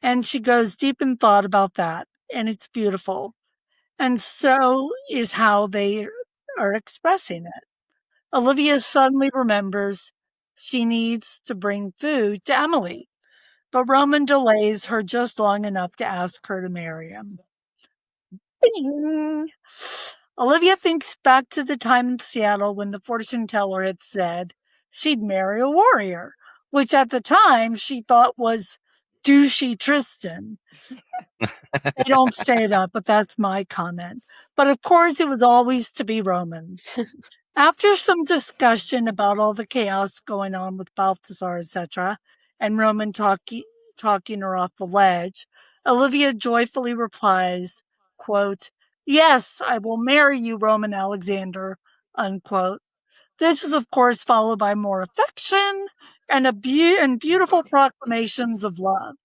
And she goes deep in thought about that, and it's beautiful. And so is how they are expressing it. Olivia suddenly remembers she needs to bring food to Emily, but Roman delays her just long enough to ask her to marry him. Bing! Olivia thinks back to the time in Seattle when the fortune teller had said she'd marry a warrior, which at the time she thought was douchey Tristan. They don't say that, but that's my comment. But of course, it was always to be Roman. After some discussion about all the chaos going on with Balthazar, etc., and Roman talking her off the ledge, Olivia joyfully replies, quote, yes, I will marry you, Roman Alexander, unquote. This is, of course, followed by more affection and beautiful proclamations of love.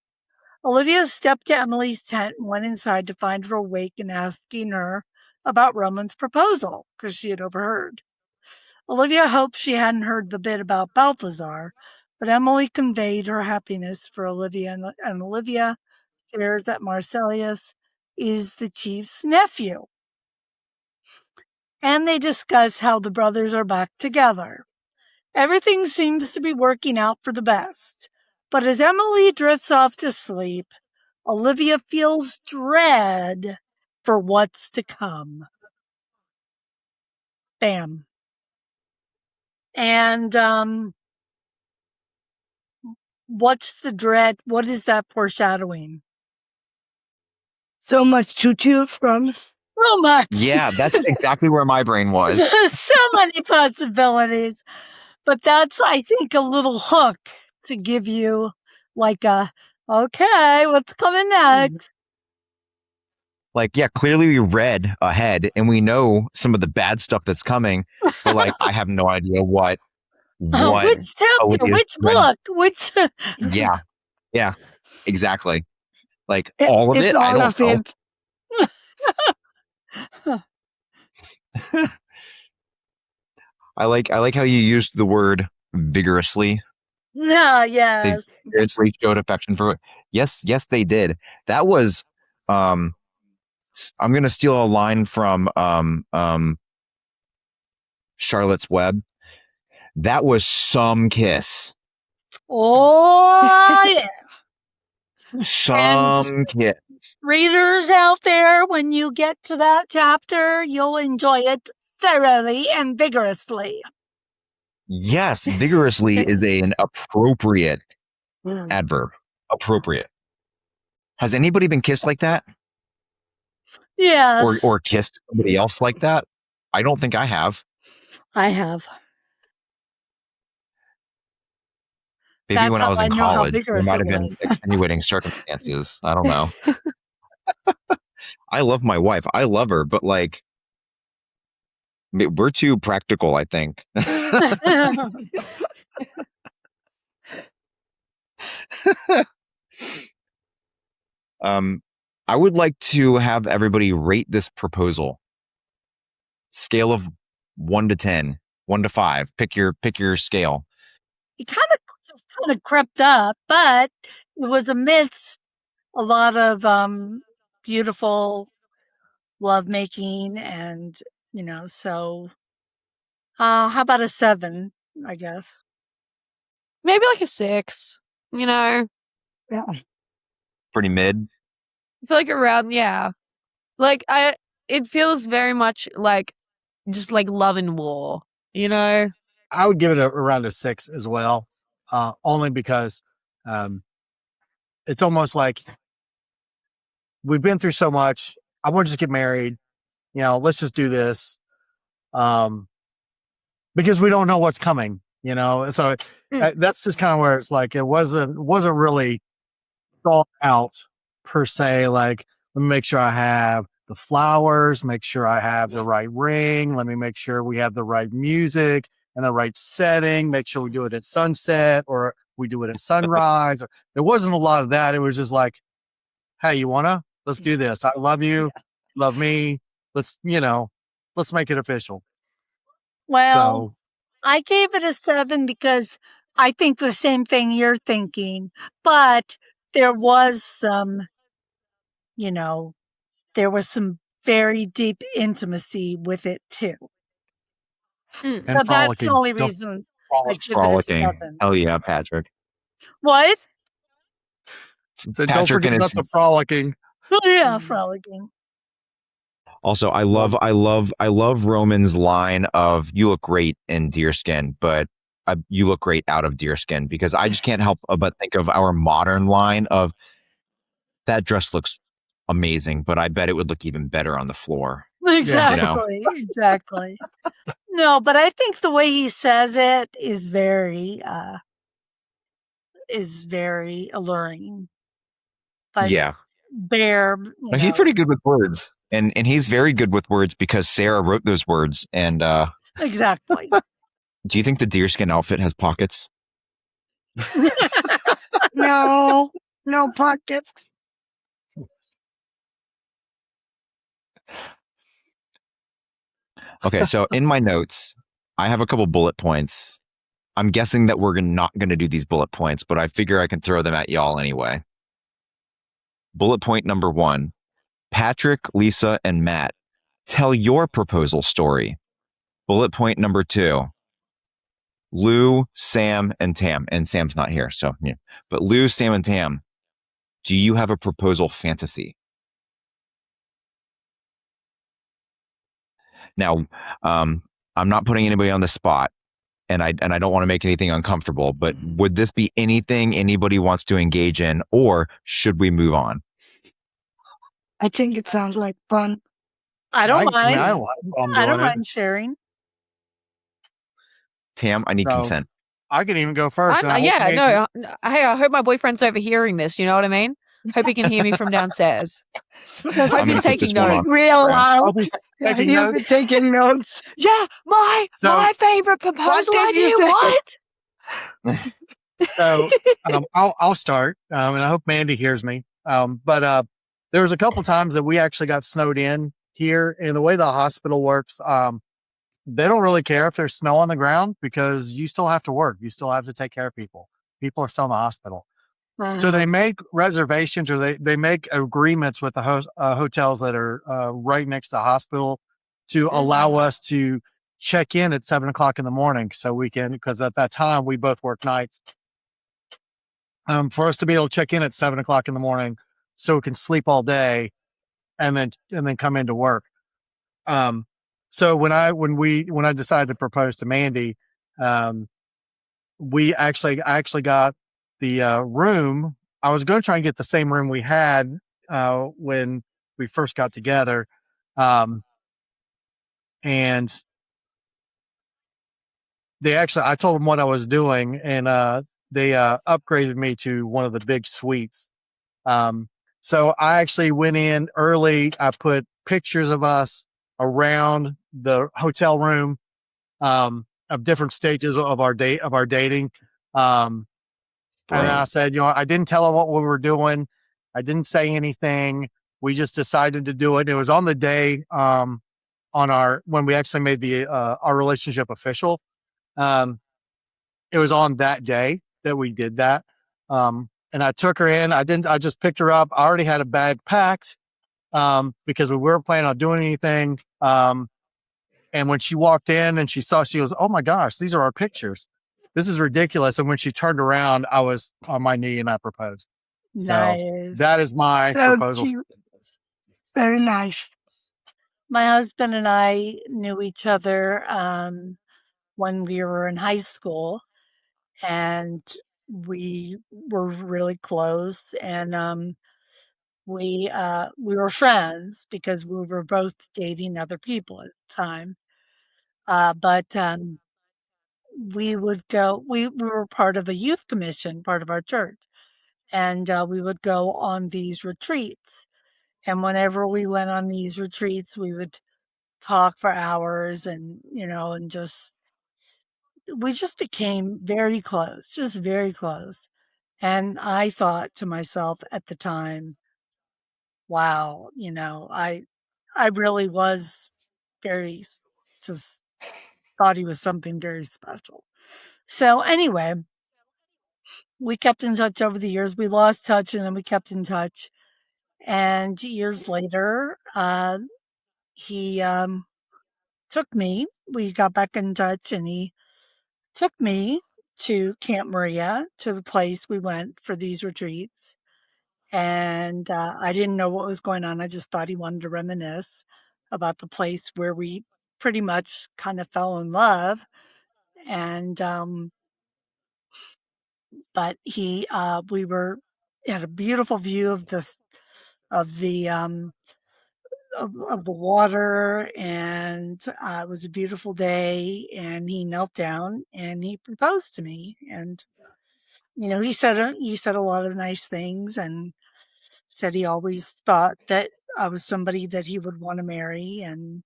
Olivia stepped to Emily's tent and went inside to find her awake and asking her about Roman's proposal, because she had overheard. Olivia hoped she hadn't heard the bit about Balthazar, but Emily conveyed her happiness for Olivia, and Olivia shares that Marcellus is the chief's nephew. And they discuss how the brothers are back together. Everything seems to be working out for the best, but as Emily drifts off to sleep, Olivia feels dread for what's to come. Bam. And what's the dread? What is that foreshadowing?
So much to choose from.
So much.
Yeah, that's exactly where my brain was.
So many possibilities. But that's, I think, a little hook to give you like a, okay, what's coming next?
Like, yeah, clearly we read ahead and we know some of the bad stuff that's coming, but like, I have no idea what
which chapter,
Olivia's
which book, which.
Yeah, exactly. Like
It's
all of it, I
all
don't
of
know.
it.
I like how you used the word vigorously.
Yeah,
They
yes.
vigorously showed affection for it. Yes, they did. That was I'm gonna steal a line from Charlotte's Web. That was some kiss.
Oh, yeah.
Some kiss.
Readers out there, when you get to that chapter, you'll enjoy it thoroughly and vigorously.
Yes, vigorously is an appropriate adverb. Appropriate. Has anybody been kissed like that?
Yes.
Or kissed somebody else like that? I don't think I have.
I have.
Maybe
That's
when I was in college, there might have been
was.
extenuating circumstances. I don't know. I love my wife. I love her, but like, we're too practical, I think. I would like to have everybody rate this proposal. Scale of 1 to 10, 1 to 5. Pick your scale.
It kind of crept up, but it was amidst a lot of beautiful lovemaking, and so how about a 7, I guess?
Maybe like a 6,
Yeah.
Pretty mid.
I feel like around, yeah. Like it feels very much like just like love and war,
I would give it around a 6 as well, only because it's almost like we've been through so much. I want to just get married. Let's just do this. Because we don't know what's coming, So that's just kind of where it's like, it wasn't really thought out per se. Like, let me make sure I have the flowers, make sure I have the right ring. Let me make sure we have the right music and the right setting. Make sure we do it at sunset or we do it at sunrise. There wasn't a lot of that. It was just like, hey, let's do this. I love you. Love me. Let's make it official.
Well, I gave it a 7 because I think the same thing you're thinking, but there was some, very deep intimacy with it too.
And
so that's the
frolicking.
only reason I give it a
Frolicking.
7.
Hell yeah, Patrick.
What?
So don't forget about the frolicking.
Oh yeah, frolicking.
Also, I love Roman's line of "You look great in deerskin," but you look great out of deerskin, because I just can't help but think of our modern line of that dress looks amazing, but I bet it would look even better on the floor.
Exactly. Exactly. No, but I think the way he says it is very alluring. But
Yeah.
Bear,
He's pretty good with words. And he's very good with words because Sara wrote those words. And
exactly.
Do you think the deerskin outfit has pockets?
No pockets.
Okay, so in my notes, I have a couple bullet points. I'm guessing that we're not going to do these bullet points, but I figure I can throw them at y'all anyway. Bullet point number 1, Patrick, Lisa, and Matt, tell your proposal story. Bullet point number 2, Lou, Sam, and Tam. And Sam's not here, so yeah. But Lou, Sam, and Tam, do you have a proposal fantasy? Now, I'm not putting anybody on the spot, and I don't want to make anything uncomfortable, but would this be anything anybody wants to engage in, or should we move on?
I think it sounds like fun.
I don't mind.
I
don't mind sharing.
Tam, I need consent.
I can even go first.
Hey, I hope my boyfriend's overhearing this. You know what I mean? Hope he can hear me from downstairs. Hope he's taking notes.
Real loud.
Taking
You'll be taking notes.
Yeah, my favorite proposal idea. What?
So I'll start, and I hope Mandy hears me. But there was a couple times that we actually got snowed in here, and the way the hospital works, they don't really care if there's snow on the ground because you still have to work. You still have to take care of people. People are still in the hospital. So they make reservations, or they make agreements with the hotels that are right next to the hospital to allow us to check in at 7:00 in the morning, so we can, because at that time we both work nights. For us to be able to check in at 7:00 in the morning, so we can sleep all day, and then come into work. So when I decided to propose to Mandy, I actually got the room. I was going to try and get the same room we had when we first got together, and I told them what I was doing, and they upgraded me to one of the big suites. So I actually went in early. I put pictures of us around the hotel room, of different stages of our dating. And I said, I didn't tell her what we were doing. I didn't say anything. We just decided to do it. It was on the day, when we actually made our relationship official. It was on that day that we did that. And I took her in. I just picked her up. I already had a bag packed, because we weren't planning on doing anything. And when she walked in and she goes, "Oh my gosh, these are our pictures. This is ridiculous." And when she turned around, I was on my knee and I proposed.
Nice.
So that is my proposal.
Cute. Very nice.
My husband and I knew each other when we were in high school, and we were really close, and we were friends because we were both dating other people at the time. But we would go. We were part of a youth commission, part of our church, and we would go on these retreats. And whenever we went on these retreats, we would talk for hours, and and we just became very close, just very close. And I thought to myself at the time, wow, I really was very just thought he was something very special. So anyway, we kept in touch over the years. We lost touch and then we kept in touch. And years later, he took me. We got back in touch and he took me to Camp Maria, to the place we went for these retreats. And I didn't know what was going on. I just thought he wanted to reminisce about the place where we pretty much kind of fell in love. And but we had a beautiful view of of the of the water, and it was a beautiful day. And he knelt down and he proposed to me, and he said a lot of nice things, and said he always thought that I was somebody that he would want to marry, and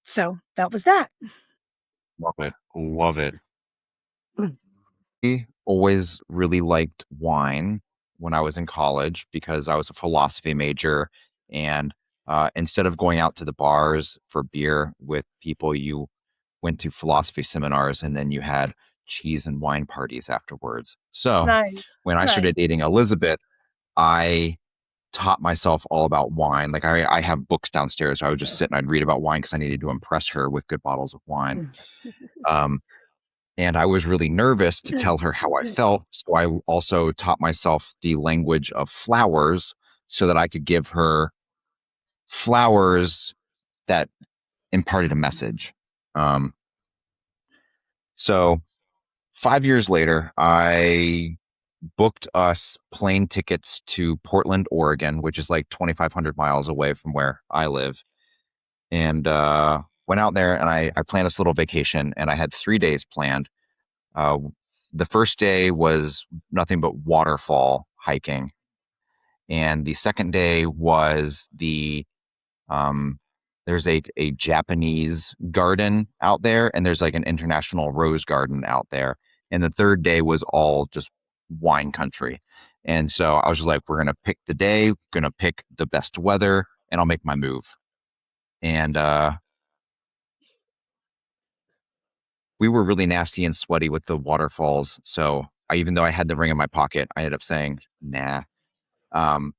so that was that.
Love it. Love it. I always really liked wine when I was in college because I was a philosophy major. And instead of going out to the bars for beer with people, you went to philosophy seminars and then you had cheese and wine parties afterwards. So
Nice.
when I
Right.
started dating Elizabeth, I taught myself all about wine. Like I have books downstairs. I would just sit and I'd read about wine because I needed to impress her with good bottles of wine. And I was really nervous to tell her how I felt. So I also taught myself the language of flowers so that I could give her flowers that imparted a message. So 5 years later, I booked us plane tickets to Portland, Oregon, which is like 2,500 miles away from where I live. And went out there and I planned this little vacation, and I had 3 days planned. The first day was nothing but waterfall hiking. And the second day was there's a Japanese garden out there, and there's like an international rose garden out there. And the third day was all just wine country. And so I was just like, we're going to pick the day, going to pick the best weather, and I'll make my move. And we were really nasty and sweaty with the waterfalls. So even though I had the ring in my pocket, I ended up saying, nah. And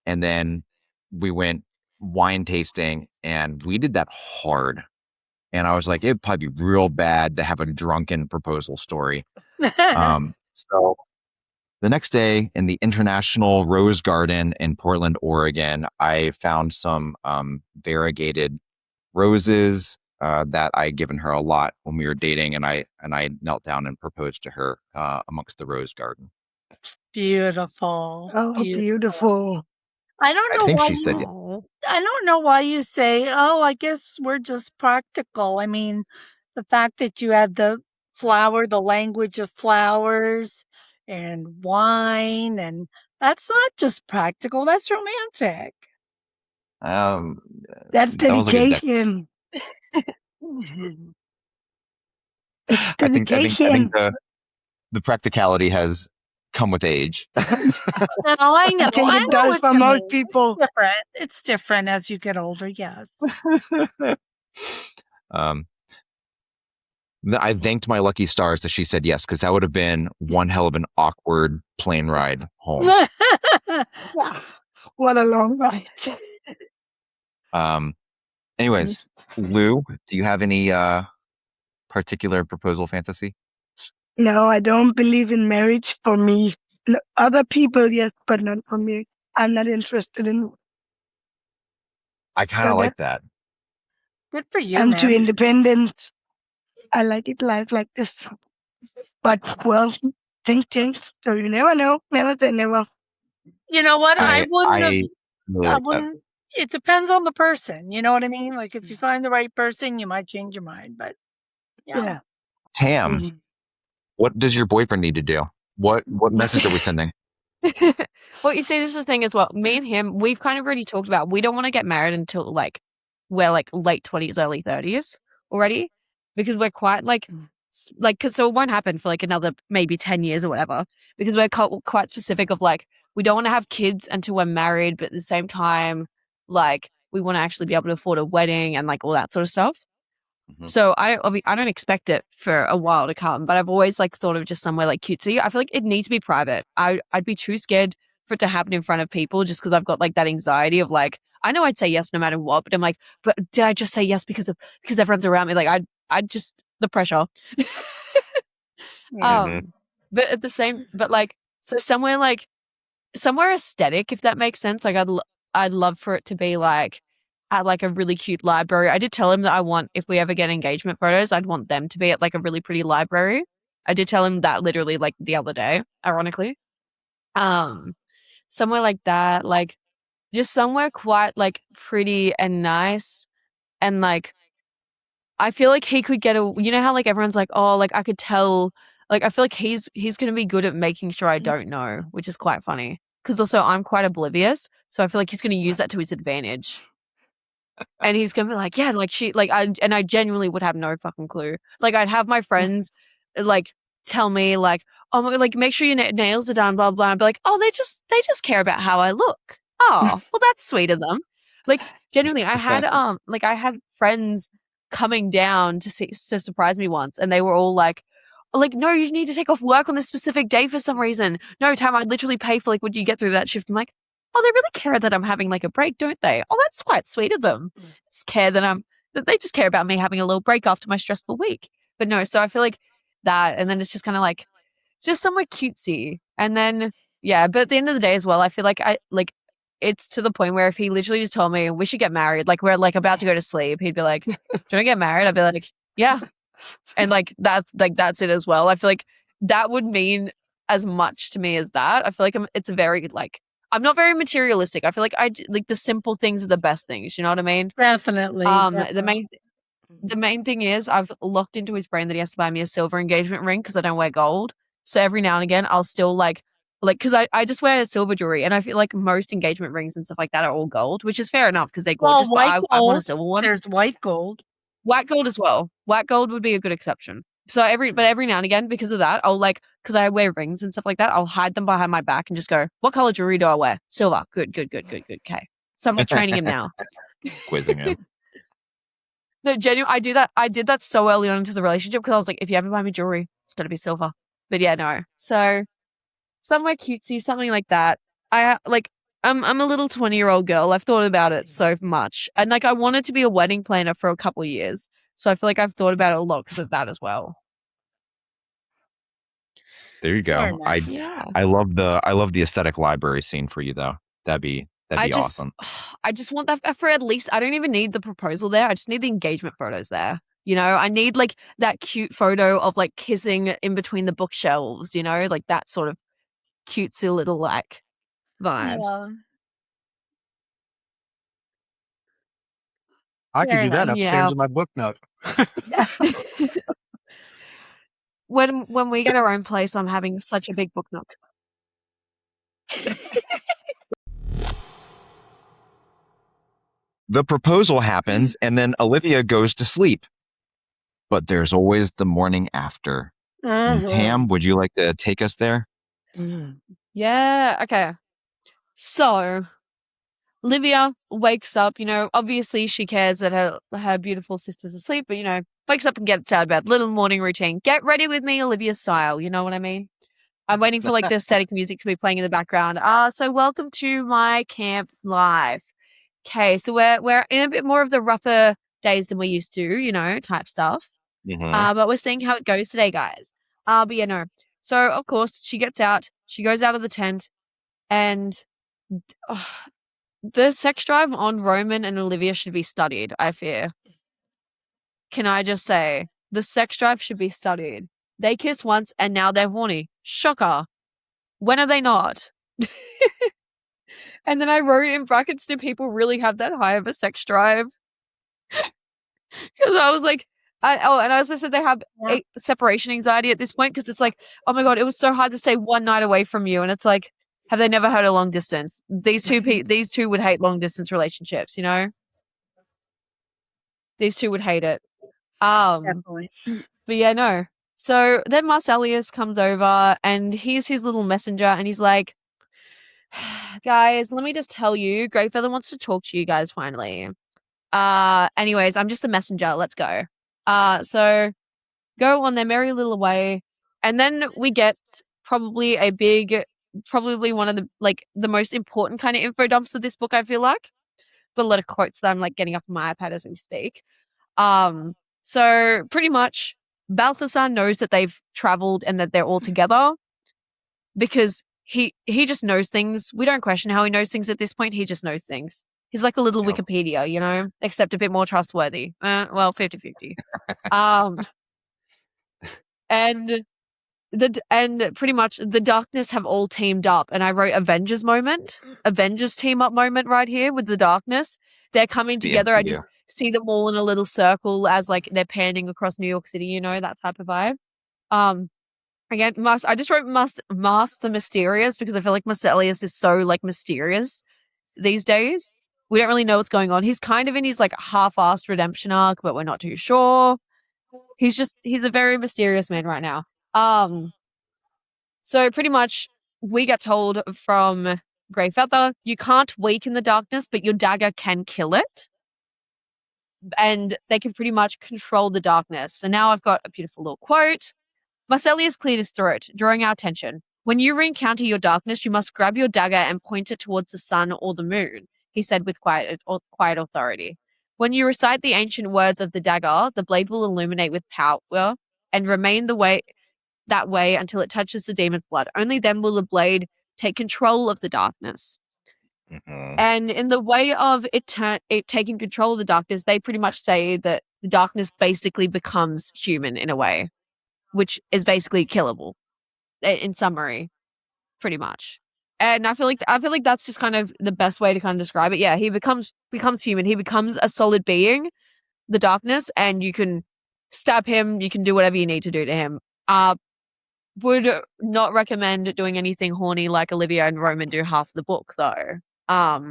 then we went wine tasting, and we did that hard. And I was like, it'd probably be real bad to have a drunken proposal story. So the next day in the International Rose Garden in Portland, Oregon, I found some variegated roses that I had given her a lot when we were dating, and I knelt down and proposed to her amongst the rose garden.
Beautiful.
Oh, beautiful.
I don't
I
know
think
why
she said yes.
I don't know why you say, "Oh, I guess we're just practical." I mean, the fact that you had the language of flowers and wine, and that's not just practical, that's romantic.
That's
That was like a decade.
dedication. It's
I think
dedication.
the practicality has come with age.
No, I know.
I think
I
it
know
does
what
for
you
most
mean.
people.
It's different. It's different as you get older, yes.
I thanked my lucky stars that she said yes, because that would have been one hell of an awkward plane ride home.
What a long ride.
Anyways, Lou, do you have any particular proposal fantasy?
No, I don't believe in marriage for me. No, other people, yes, but not for me. I'm not interested in.
I kind of like that.
Good for you,
I'm too
man.
independent. I like it life like this. But, well, things change, so you never know. Never say never.
You know what? I wouldn't have.
really
I
like that.
wouldn't. It depends on the person. You know what I mean? Like if you find the right person, you might change your mind. But
Yeah.
Tam, what does your boyfriend need to do? What message are we sending?
Well, you see, this is the thing as well. Me and him, we've kind of already talked about, we don't want to get married until like we're like late 20s, early 30s already, because we're quite like, cause so it won't happen for like another maybe 10 years or whatever, because we're quite specific of like, we don't want to have kids until we're married, but at the same time, like we want to actually be able to afford a wedding and like all that sort of stuff. So I don't expect it for a while to come, but I've always like thought of just somewhere like cutesy. I feel like it needs to be private. I'd be too scared for it to happen in front of people just because I've got like that anxiety of like, I know I'd say yes no matter what, but I'm like, but did I just say yes because everyone's around me? Like I'd just the pressure. But at the same, but like, so somewhere aesthetic, if that makes sense. Like I'd love for it to be like at like a really cute library. I did tell him that I want, if we ever get engagement photos, I'd want them to be at like a really pretty library. I did tell him that literally like the other day, ironically. Somewhere like that, like just somewhere quite like pretty and nice. And like, I feel like he could get you know how like everyone's like, oh, like I could tell, like I feel like he's going to be good at making sure I don't know, which is quite funny. Because also I'm quite oblivious. So I feel like he's going to use that to his advantage. And he's gonna be like, yeah, like I genuinely would have no fucking clue. Like I'd have my friends like tell me like, oh my God, like make sure your nails are done, blah blah. I'd be like, oh, they just care about how I look. Oh, well, that's sweet of them. Like genuinely, I had friends coming down to surprise me once, and they were all like, no, you need to take off work on this specific day for some reason. No, Tam, I'd literally pay for like what you get through that shift. I'm like, oh, they really care that I'm having like a break, don't they? Oh, that's quite sweet of them. Just care that they just care about me having a little break after my stressful week. But no, so I feel like that, and then it's just kind of like just somewhere cutesy. And then yeah, but at the end of the day as well, I feel like it's to the point where if he literally just told me we should get married, like we're like about to go to sleep, he'd be like, "Do you want to get married?" I'd be like, "Yeah." And like that's it as well. I feel like that would mean as much to me as that. I feel like it's very like, I'm not very materialistic. I feel like like the simple things are the best things. You know what I mean?
Definitely.
The main thing is I've locked into his brain that he has to buy me a silver engagement ring because I don't wear gold. So every now and again, I'll still like because I just wear silver jewelry, and I feel like most engagement rings and stuff like that are all gold, which is fair enough because they're gorgeous.
Well,
but I want a silver one.
There's white gold.
White gold as well. White gold would be a good exception. So every now and again, because of that, I'll like, because I wear rings and stuff like that, I'll hide them behind my back and just go, what color jewelry do I wear? Silver. Good. Okay. So I'm like training him now.
Quizzing him.
No, genuinely, I did that so early on into the relationship because I was like, if you ever buy me jewelry, it's got to be silver. But yeah, no. So somewhere cutesy, something like that. I'm a little 20-year-old girl. I've thought about it so much. And like I wanted to be a wedding planner for a couple of years. So I feel like I've thought about it a lot because of that as well.
There you go.
Nice.
I love the aesthetic library scene for you though. That'd be awesome.
I just want that for at least, I don't even need the proposal there. I just need the engagement photos there. You know, I need like that cute photo of like kissing in between the bookshelves, you know, like that sort of cutesy little like vibe.
Yeah.
I could do that upstairs in my book nook.
When we get our own place, I'm having such a big book nook.
The proposal happens, and then Olivia goes to sleep. But there's always the morning after. And Tam, would you like to take us there?
Yeah, okay. So, Olivia wakes up, you know, obviously she cares that her beautiful sister's asleep, but, you know, wakes up and gets out of bed. Little morning routine. Get ready with me, Olivia style. You know what I mean? I'm waiting for, like, the static music to be playing in the background. So welcome to my camp life. Okay, so we're in a bit more of the rougher days than we used to, you know, type stuff. But we're seeing how it goes today, guys. But yeah, no. So, of course, she gets out. She goes out of the tent, and the sex drive on Roman and Olivia should be studied, I fear. Can I just say, the sex drive should be studied. They kiss once and now they're horny. Shocker. When are they not? And then I wrote in brackets, do people really have that high of a sex drive? Because I was like, and I also said they have separation anxiety at this point because it's like, oh my God, it was so hard to stay one night away from you. And it's like, have they never had a long distance? These two would hate long distance relationships, you know? These two would hate it.
Definitely.
But yeah, no. So then Marcellius comes over and he's his little messenger and he's like, guys, let me just tell you, Greyfeather wants to talk to you guys finally. Anyways, I'm just the messenger. Let's go. So go on their merry little way. And then we get probably one of the most important kind of info dumps of this book, I feel like. Got a lot of quotes that I'm like getting up on my iPad as we speak. So pretty much Balthasar knows that they've traveled and that they're all together because he just knows things. We don't question how he knows things at this point. He just knows things. He's like a little Wikipedia, you know, except a bit more trustworthy. Well, 50-50. And pretty much the darkness have all teamed up. And I wrote Avengers team up moment right here with the darkness. They're coming together. I just see them all in a little circle as like they're panning across New York City, you know, that type of vibe. Again, I just wrote Mask the Mysterious because I feel like Marcellius is so like mysterious these days. We don't really know what's going on. He's kind of in his like half-assed redemption arc, but we're not too sure. He's a very mysterious man right now. So pretty much we get told from Greyfeather, you can't weaken the darkness, but your dagger can kill it. And they can pretty much control the darkness. And now I've got a beautiful little quote. Marcellius cleared his throat, drawing our attention. When you re-encounter your darkness, you must grab your dagger and point it towards the sun or the moon, he said with quiet authority. When you recite the ancient words of the dagger, the blade will illuminate with power and remain that way until it touches the demon's blood. Only then will the blade take control of the darkness. Mm-hmm. And in the way of it taking control of the darkness, they pretty much say that the darkness basically becomes human in a way, which is basically killable. In summary, pretty much. And I feel like that's just kind of the best way to kind of describe it. Yeah, he becomes human. He becomes a solid being, the darkness, and you can stab him. You can do whatever you need to do to him. Would not recommend doing anything horny like Olivia and Roman do half the book though.
Yeah,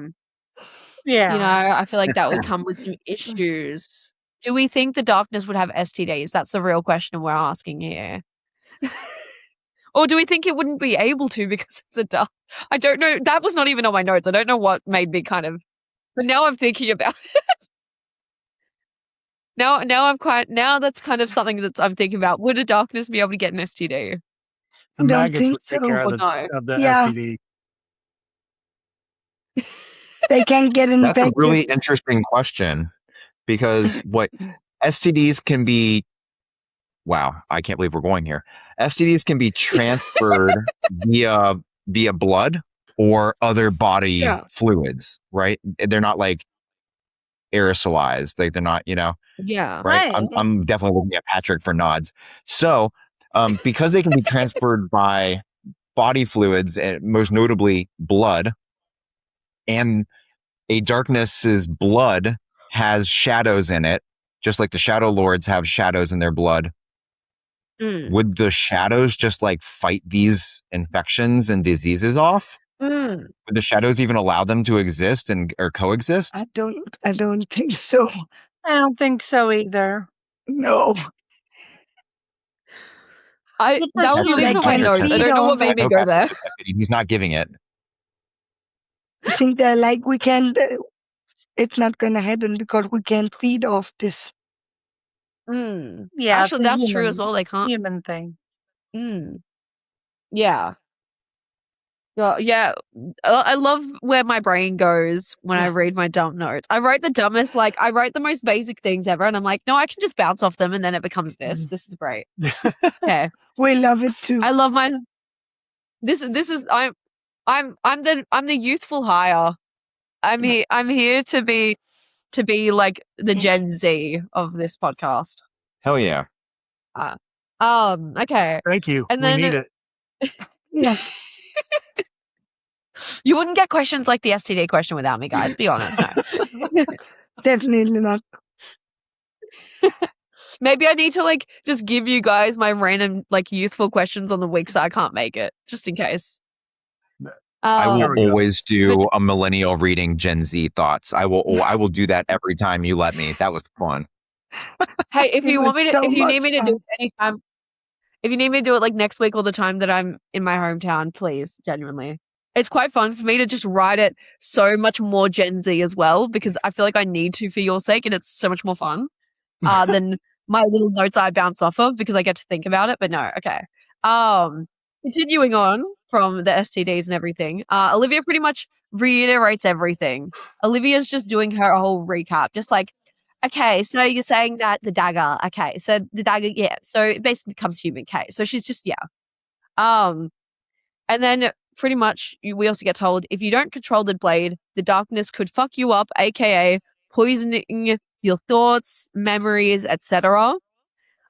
you know, I feel like that would come with some issues. Do we think the darkness would have STDs? That's the real question we're asking here. Or do we think it wouldn't be able to because it's a dark? I don't know. That was not even on my notes. I don't know what made me kind of. But now I'm thinking about it. Now that's kind of something that I'm thinking about. Would a darkness be able to get an STD?
The maggots would take care of the STD.
They can't get infected.
That's a really interesting question because what STDs can be. Wow, I can't believe we're going here. STDs can be transferred via blood or other body fluids, right? They're not like aerosolized, like they're not, you know.
Yeah,
right. I'm definitely looking at Patrick for nods. So, because they can be transferred by body fluids and most notably blood, and a darkness's blood has shadows in it, just like the Shadow Lords have shadows in their blood. Would the shadows just like fight these infections and diseases off? Would the shadows even allow them to exist or coexist?
I don't think so.
I don't think so either.
No.
That was not even on my notes. I don't know what made me go there.
He's not giving it.
I think they're like, we can't, it's not going to happen because we can't feed off this.
Yeah,
actually, that's true as well. They can't.
Human thing.
Yeah. Well, yeah. I love where my brain goes when I read my dumb notes. I write the dumbest, like I write the most basic things ever, and I'm like, no, I can just bounce off them, and then it becomes this. This is great. Okay,
we love it too.
I love my. This is I'm the youthful hire. I'm here to be like the Gen Z of this podcast.
Hell yeah.
Okay.
Thank you.
And
We
then
need it.
Yeah.
you wouldn't get questions like the STD question without me, guys. Be honest. No.
Definitely not.
Maybe I need to like just give you guys my random like youthful questions on the weeks that I can't make it, just in case.
I will
There we go.
always do a millennial reading Gen Z thoughts. I will do that every time you let me. That was fun.
Hey, if
It
you
was
want me to,
so
if you need
much
me to do
fun.
it anytime, if you need me to do it like next week or the time that I'm in my hometown, please, genuinely. It's quite fun for me to just write it so much more Gen Z as well, because I feel like I need to for your sake, and it's so much more fun than my little notes I bounce off of because I get to think about it. But no, okay. Continuing on from the STDs and everything, Olivia pretty much reiterates everything. Olivia's just doing her whole recap, just like, okay, so you're saying that the dagger, okay, so the dagger, yeah, so it basically becomes human, okay, so she's just, yeah. And then pretty much we also get told, if you don't control the blade, the darkness could fuck you up, aka poisoning your thoughts, memories, etc.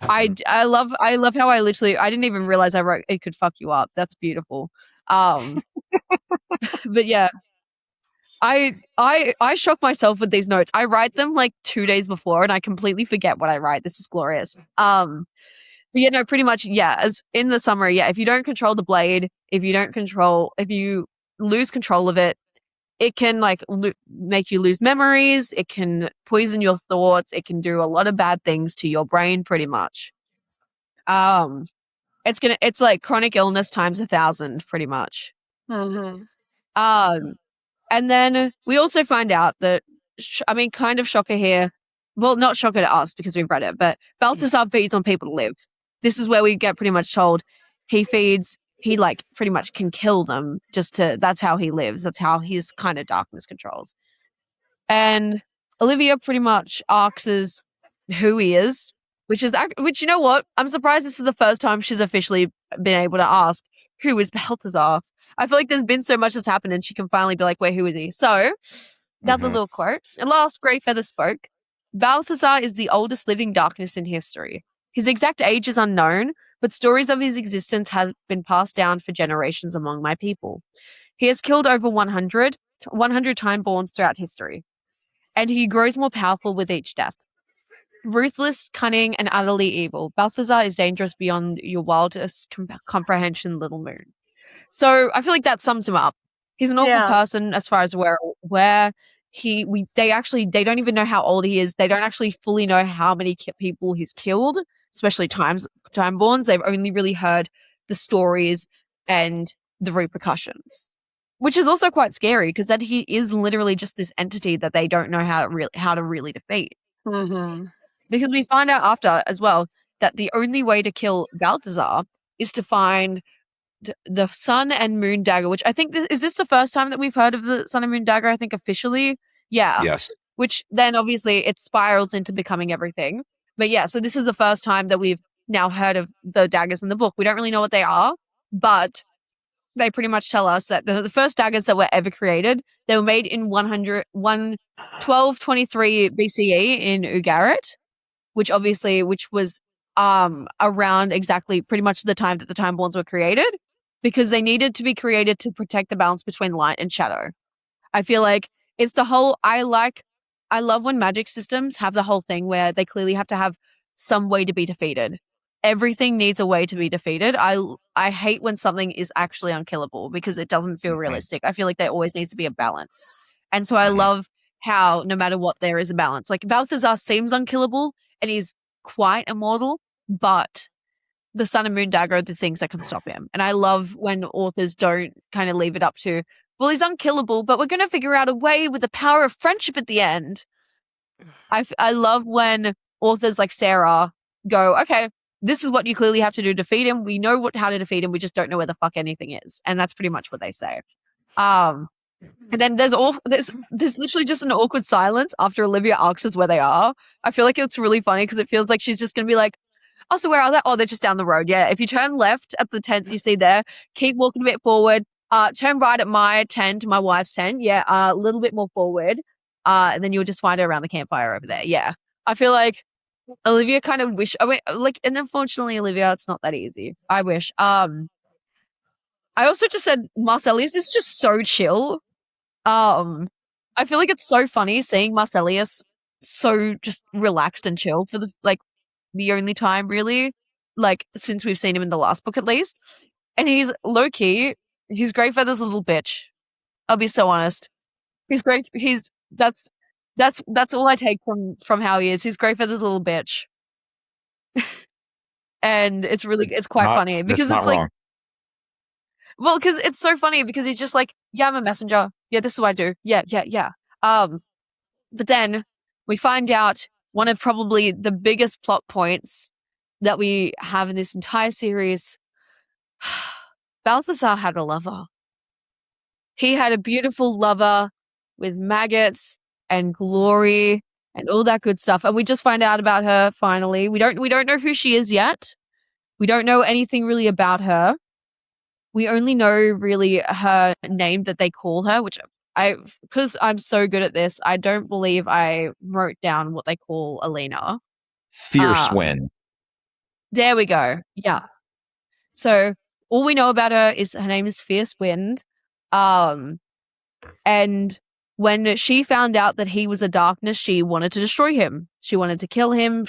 I love how I didn't even realize I wrote it could fuck you up. That's beautiful. But yeah, I shock myself with these notes. I write them like 2 days before and I completely forget what I write. This is glorious. But yeah, no, pretty much, yeah, as in the summary, yeah, if you don't control the blade, if you lose control of it, it can like make you lose memories, it can poison your thoughts, it can do a lot of bad things to your brain pretty much. It's like chronic illness times 1,000 pretty much.
Mm-hmm.
And then we also find out that, kind of shocker here. Well, not shocker to us because we've read it, but Balthazar feeds on people to live. This is where we get pretty much told he like pretty much can kill them that's how he lives. That's how his kind of darkness controls. And Olivia pretty much asks who he is, which you know what? I'm surprised this is the first time she's officially been able to ask, who is Balthazar? I feel like there's been so much that's happened and she can finally be like, wait, who is he? So, another little quote. At last, Greyfeather spoke. Balthazar is the oldest living darkness in history. His exact age is unknown, but stories of his existence have been passed down for generations among my people. He has killed over 100 time-borns throughout history, and he grows more powerful with each death. Ruthless, cunning, and utterly evil, Balthazar is dangerous beyond your wildest comprehension, Little Moon. So I feel like that sums him up. He's an awful person as far as we're aware. They don't even know how old he is. They don't actually fully know how many people he's killed, especially time-borns. They've only really heard the stories and the repercussions, which is also quite scary because then he is literally just this entity that they don't know how to really defeat.
Mm-hmm.
Because we find out after as well that the only way to kill Balthazar is to find the sun and moon dagger, which I think is this the first time that we've heard of the sun and moon dagger? I think officially, yeah.
Yes.
Which then obviously it spirals into becoming everything. But yeah, so this is the first time that we've now heard of the daggers in the book. We don't really know what they are, but they pretty much tell us that the first daggers that were ever created, they were made in 1223 BCE in Ugarit, which was around exactly pretty much the time that the time-borns were created, because they needed to be created to protect the balance between light and shadow. I feel like it's the whole, I love when magic systems have the whole thing where they clearly have to have some way to be defeated. Everything needs a way to be defeated. I hate when something is actually unkillable because it doesn't feel realistic. I feel like there always needs to be a balance. And so I love how no matter what, there is a balance. Like Balthazar seems unkillable and he's quite immortal, but the sun and moon dagger are the things that can stop him. And I love when authors don't kind of leave it up to, well, he's unkillable, but we're going to figure out a way with the power of friendship at the end. I love when authors like Sara go, okay, this is what you clearly have to do to defeat him. We know how to defeat him. We just don't know where the fuck anything is. And that's pretty much what they say. And then there's literally just an awkward silence after Olivia asks us where they are. I feel like it's really funny because it feels like she's just going to be like, oh, so where are they? Oh, they're just down the road. Yeah. If you turn left at the tent you see there, keep walking a bit forward. Turn right at my tent, my wife's tent. Yeah. A little bit more forward. And then you'll just find her around the campfire over there. Yeah. I feel like Olivia kind of wish. I mean, like, and unfortunately, Olivia, it's not that easy. I wish. I also just said Marcellius is just so chill. I feel like it's so funny seeing Marcellius so just relaxed and chill for the only time really, like since we've seen him in the last book at least. And he's low key. He's Greyfeather's a little bitch. I'll be so honest. He's great. That's all I take from how he is. He's Greyfeather's a little bitch. And it's quite funny because
That's not
it's like,
wrong.
well, because it's so funny because he's just like, yeah, I'm a messenger. Yeah, this is what I do. Yeah. But then we find out one of probably the biggest plot points that we have in this entire series. Balthazar had a lover. He had a beautiful lover with maggots and glory and all that good stuff. And we just find out about her finally. We don't know who she is yet. We don't know anything really about her. We only know really her name that they call her, which because I'm so good at this, I don't believe I wrote down what they call Alina.
Fierce Wind.
There we go. Yeah. So all we know about her is her name is Fierce Wind. And when she found out that he was a darkness, she wanted to destroy him. She wanted to kill him.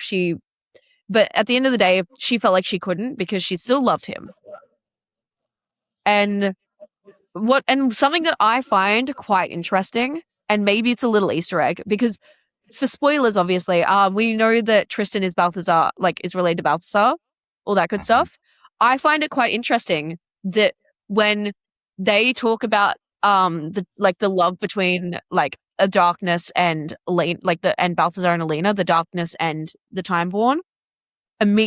But at the end of the day, she felt like she couldn't because she still loved him. And something that I find quite interesting, and maybe it's a little Easter egg, because for spoilers, obviously, we know that Tristan is Balthazar, like is related to Balthazar, all that good stuff. I find it quite interesting that when they talk about the love between like a darkness and and Balthazar and Alina, the darkness and the Timeborn,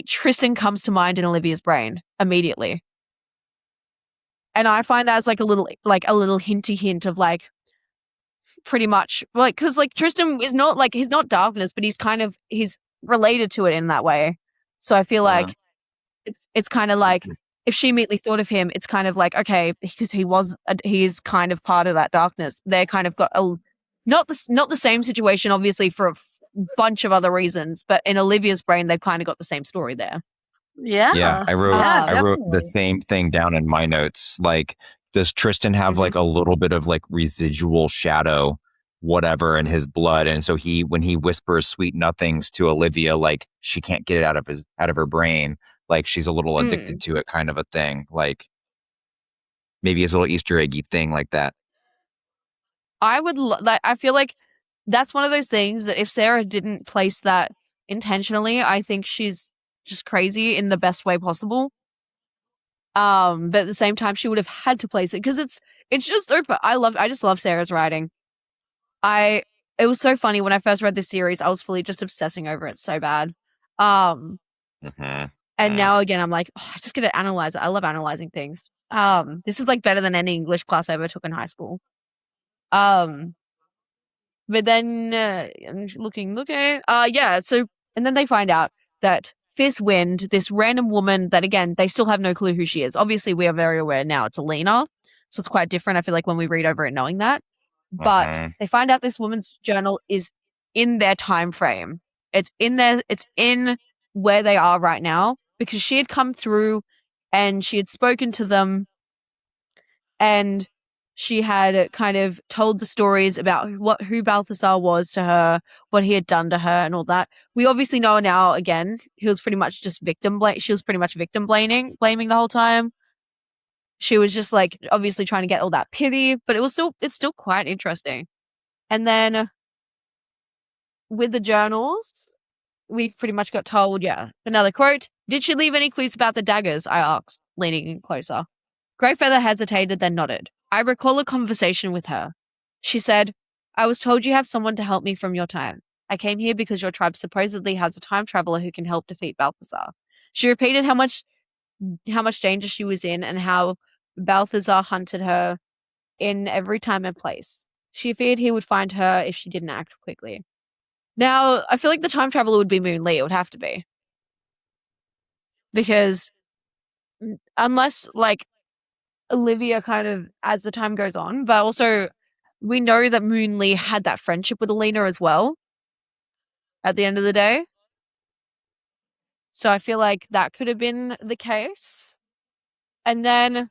Tristan comes to mind in Olivia's brain immediately. And I find that as like a little hinty hint of like pretty much like, because like Tristan is not like, he's not darkness, but he's related to it in that way. So I feel like it's kind of like if she immediately thought of him, it's kind of like, okay, because he's kind of part of that darkness. They kind of got not the same situation, obviously, for a bunch of other reasons, but in Olivia's brain, they've kind of got the same story there.
Yeah.
I wrote the same thing down in my notes. Like, does Tristan have like a little bit of like residual shadow, whatever, in his blood? And so when he whispers sweet nothings to Olivia, like she can't get it out of her brain. Like she's a little addicted to it, kind of a thing. Like maybe it's a little Easter eggy thing like that.
I feel like that's one of those things that if Sara didn't place that intentionally, I think she's just crazy in the best way possible. But at the same time, she would have had to place it because it's just so. I just love Sarah's writing. It was so funny when I first read this series. I was fully just obsessing over it so bad. And now again, I'm like, I just gotta analyze it. I love analyzing things. This is like better than any English class I ever took in high school. But then I'm looking. Yeah. So and then they find out that Fierce Wind, this random woman that again they still have no clue who she is. Obviously, we are very aware now it's Alina, so it's quite different. I feel like when we read over it, knowing that. But they find out this woman's journal is in their time frame. It's in where they are right now because she had come through and she had spoken to them and she had kind of told the stories about who Balthazar was to her, what he had done to her and all that. We obviously know now again, he was pretty much just she was pretty much victim blaming the whole time. She was just like obviously trying to get all that pity, but it's still quite interesting. And then with the journals, we pretty much got told, another quote. Did she leave any clues about the daggers? I asked, leaning in closer. Greyfeather hesitated, then nodded. I recall a conversation with her. She said, I was told you have someone to help me from your time. I came here because your tribe supposedly has a time traveler who can help defeat Balthazar. She repeated how much danger she was in and how Balthazar hunted her in every time and place. She feared he would find her if she didn't act quickly. Now, I feel like the time traveler would be Moon Lee. It would have to be. Because unless, like, Olivia kind of, as the time goes on, but also we know that Moon Lee had that friendship with Alina as well at the end of the day. So I feel like that could have been the case. And then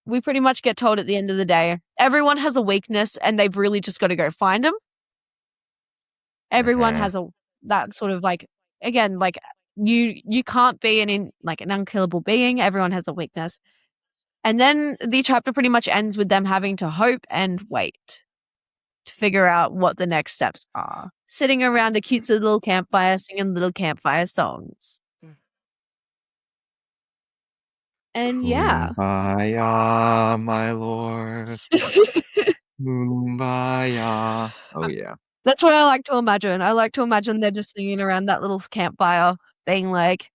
we pretty much get told at the end of the day, everyone has a weakness and they've really just got to go find them. Everyone has that sort of like, again, like you can't be an unkillable being. Everyone has a weakness. And then the chapter pretty much ends with them having to hope and wait to figure out what the next steps are. Sitting around a cutesy little campfire, singing little campfire songs. And yeah.
Kumbaya, my lord. Kumbaya. Oh, yeah.
That's what I like to imagine. I like to imagine they're just singing around that little campfire, being like,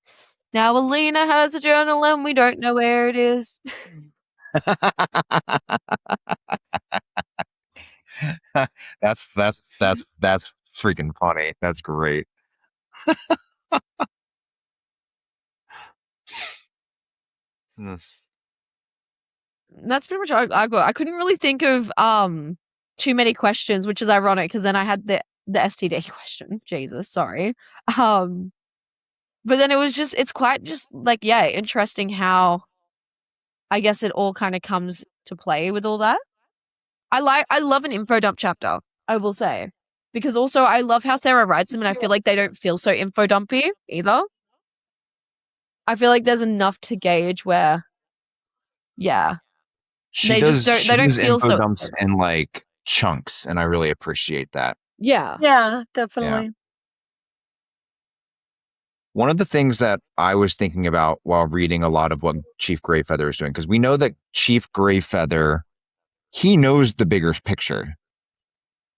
now Alina has a journal and we don't know where it is.
That's freaking funny. That's great.
That's pretty much all I got. I couldn't really think of too many questions, which is ironic because then I had the STD question. Jesus, sorry. But then it's quite just like, yeah, interesting how I guess it all kind of comes to play with all that. I love an info dump chapter, I will say. Because also I love how Sara writes them and I feel like they don't feel so info dumpy either. I feel like there's enough to gauge where, yeah.
They don't feel info dumps in like chunks, and I really appreciate that.
Yeah, definitely.
Yeah. One of the things that I was thinking about while reading a lot of what Chief Greyfeather is doing, because we know that Chief Greyfeather, he knows the bigger picture,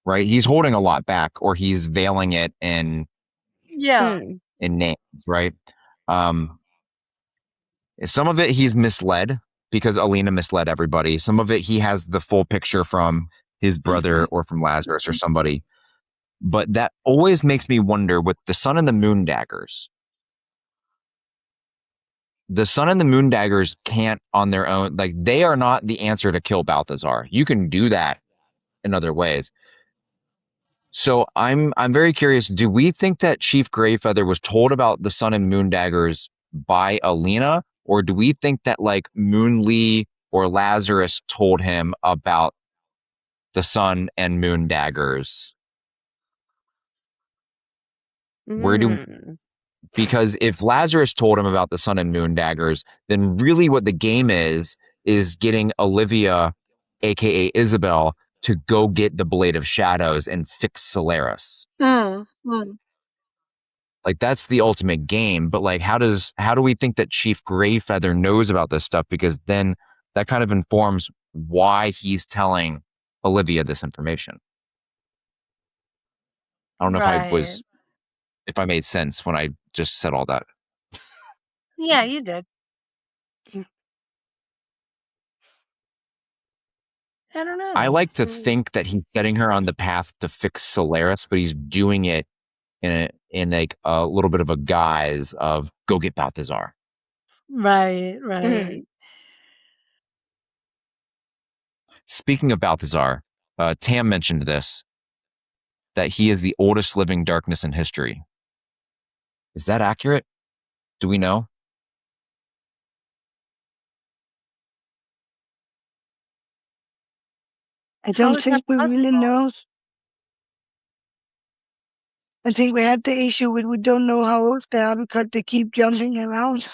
right? He's holding a lot back, or he's veiling it in names, right? Some of it he's misled because Alina misled everybody. Some of it he has the full picture from his brother or from Lazarus or somebody. But that always makes me wonder with the sun and the moon daggers. The sun and the moon daggers can't on their own, like they are not the answer to kill Balthazar. You can do that in other ways. So I'm very curious. Do we think that Chief Greyfeather was told about the sun and moon daggers by Alina, or do we think that like Moonlee or Lazarus told him about the sun and moon daggers? Because if Lazarus told him about the sun and moon daggers, then really what the game is getting Olivia, aka Isabel, to go get the Blade of Shadows and fix Solaris. Like that's the ultimate game, but like how do we think that Chief Greyfeather knows about this stuff? Because then that kind of informs why he's telling Olivia this information. I don't know if I made sense when I just said all that.
Yeah, you did. I don't know.
I like to think that he's setting her on the path to fix Solaris, but he's doing it in like a little bit of a guise of go get Balthazar.
Right.
Speaking of Balthazar, Tam mentioned this, that he is the oldest living darkness in history. Is that accurate? Do we know?
I don't think we really know. I think we had the issue with we don't know how old they are because they keep jumping around.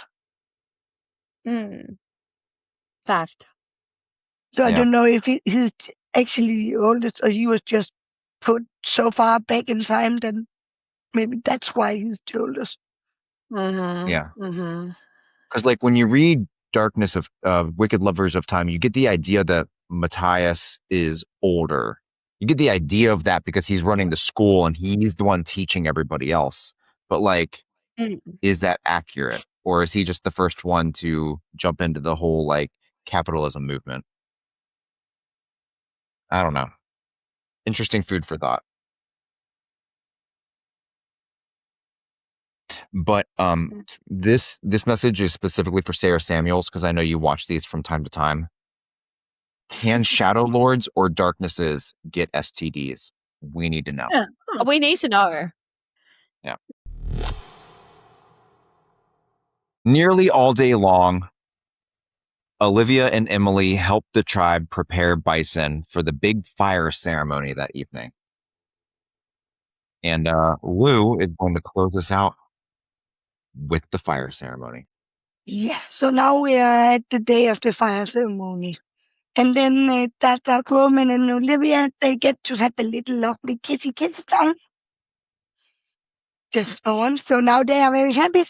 Fact.
So I don't know if he's actually the oldest or he was just put so far back in time that maybe that's why he's the oldest.
Yeah. Because like when you read Darkness of Wicked Lovers of Time, you get the idea that Matthias is older. You get the idea of that because he's running the school and he's the one teaching everybody else. But like, is that accurate? Or is he just the first one to jump into the whole like capitalism movement? I don't know. Interesting food for thought. But this message is specifically for Sarah Samuels because I know you watch these from time to time. Can Shadow Lords or Darknesses get STDs? We need to know.
We need to know.
Yeah. Nearly all day long, Olivia and Emily helped the tribe prepare bison for the big fire ceremony that evening. And Lou is going to close us out with the fire ceremony.
Yeah, so now we are at the day of the fire ceremony. And then that Roman and Olivia, they get to have a little lovely kissy kiss time. Just for once. So now they are very happy.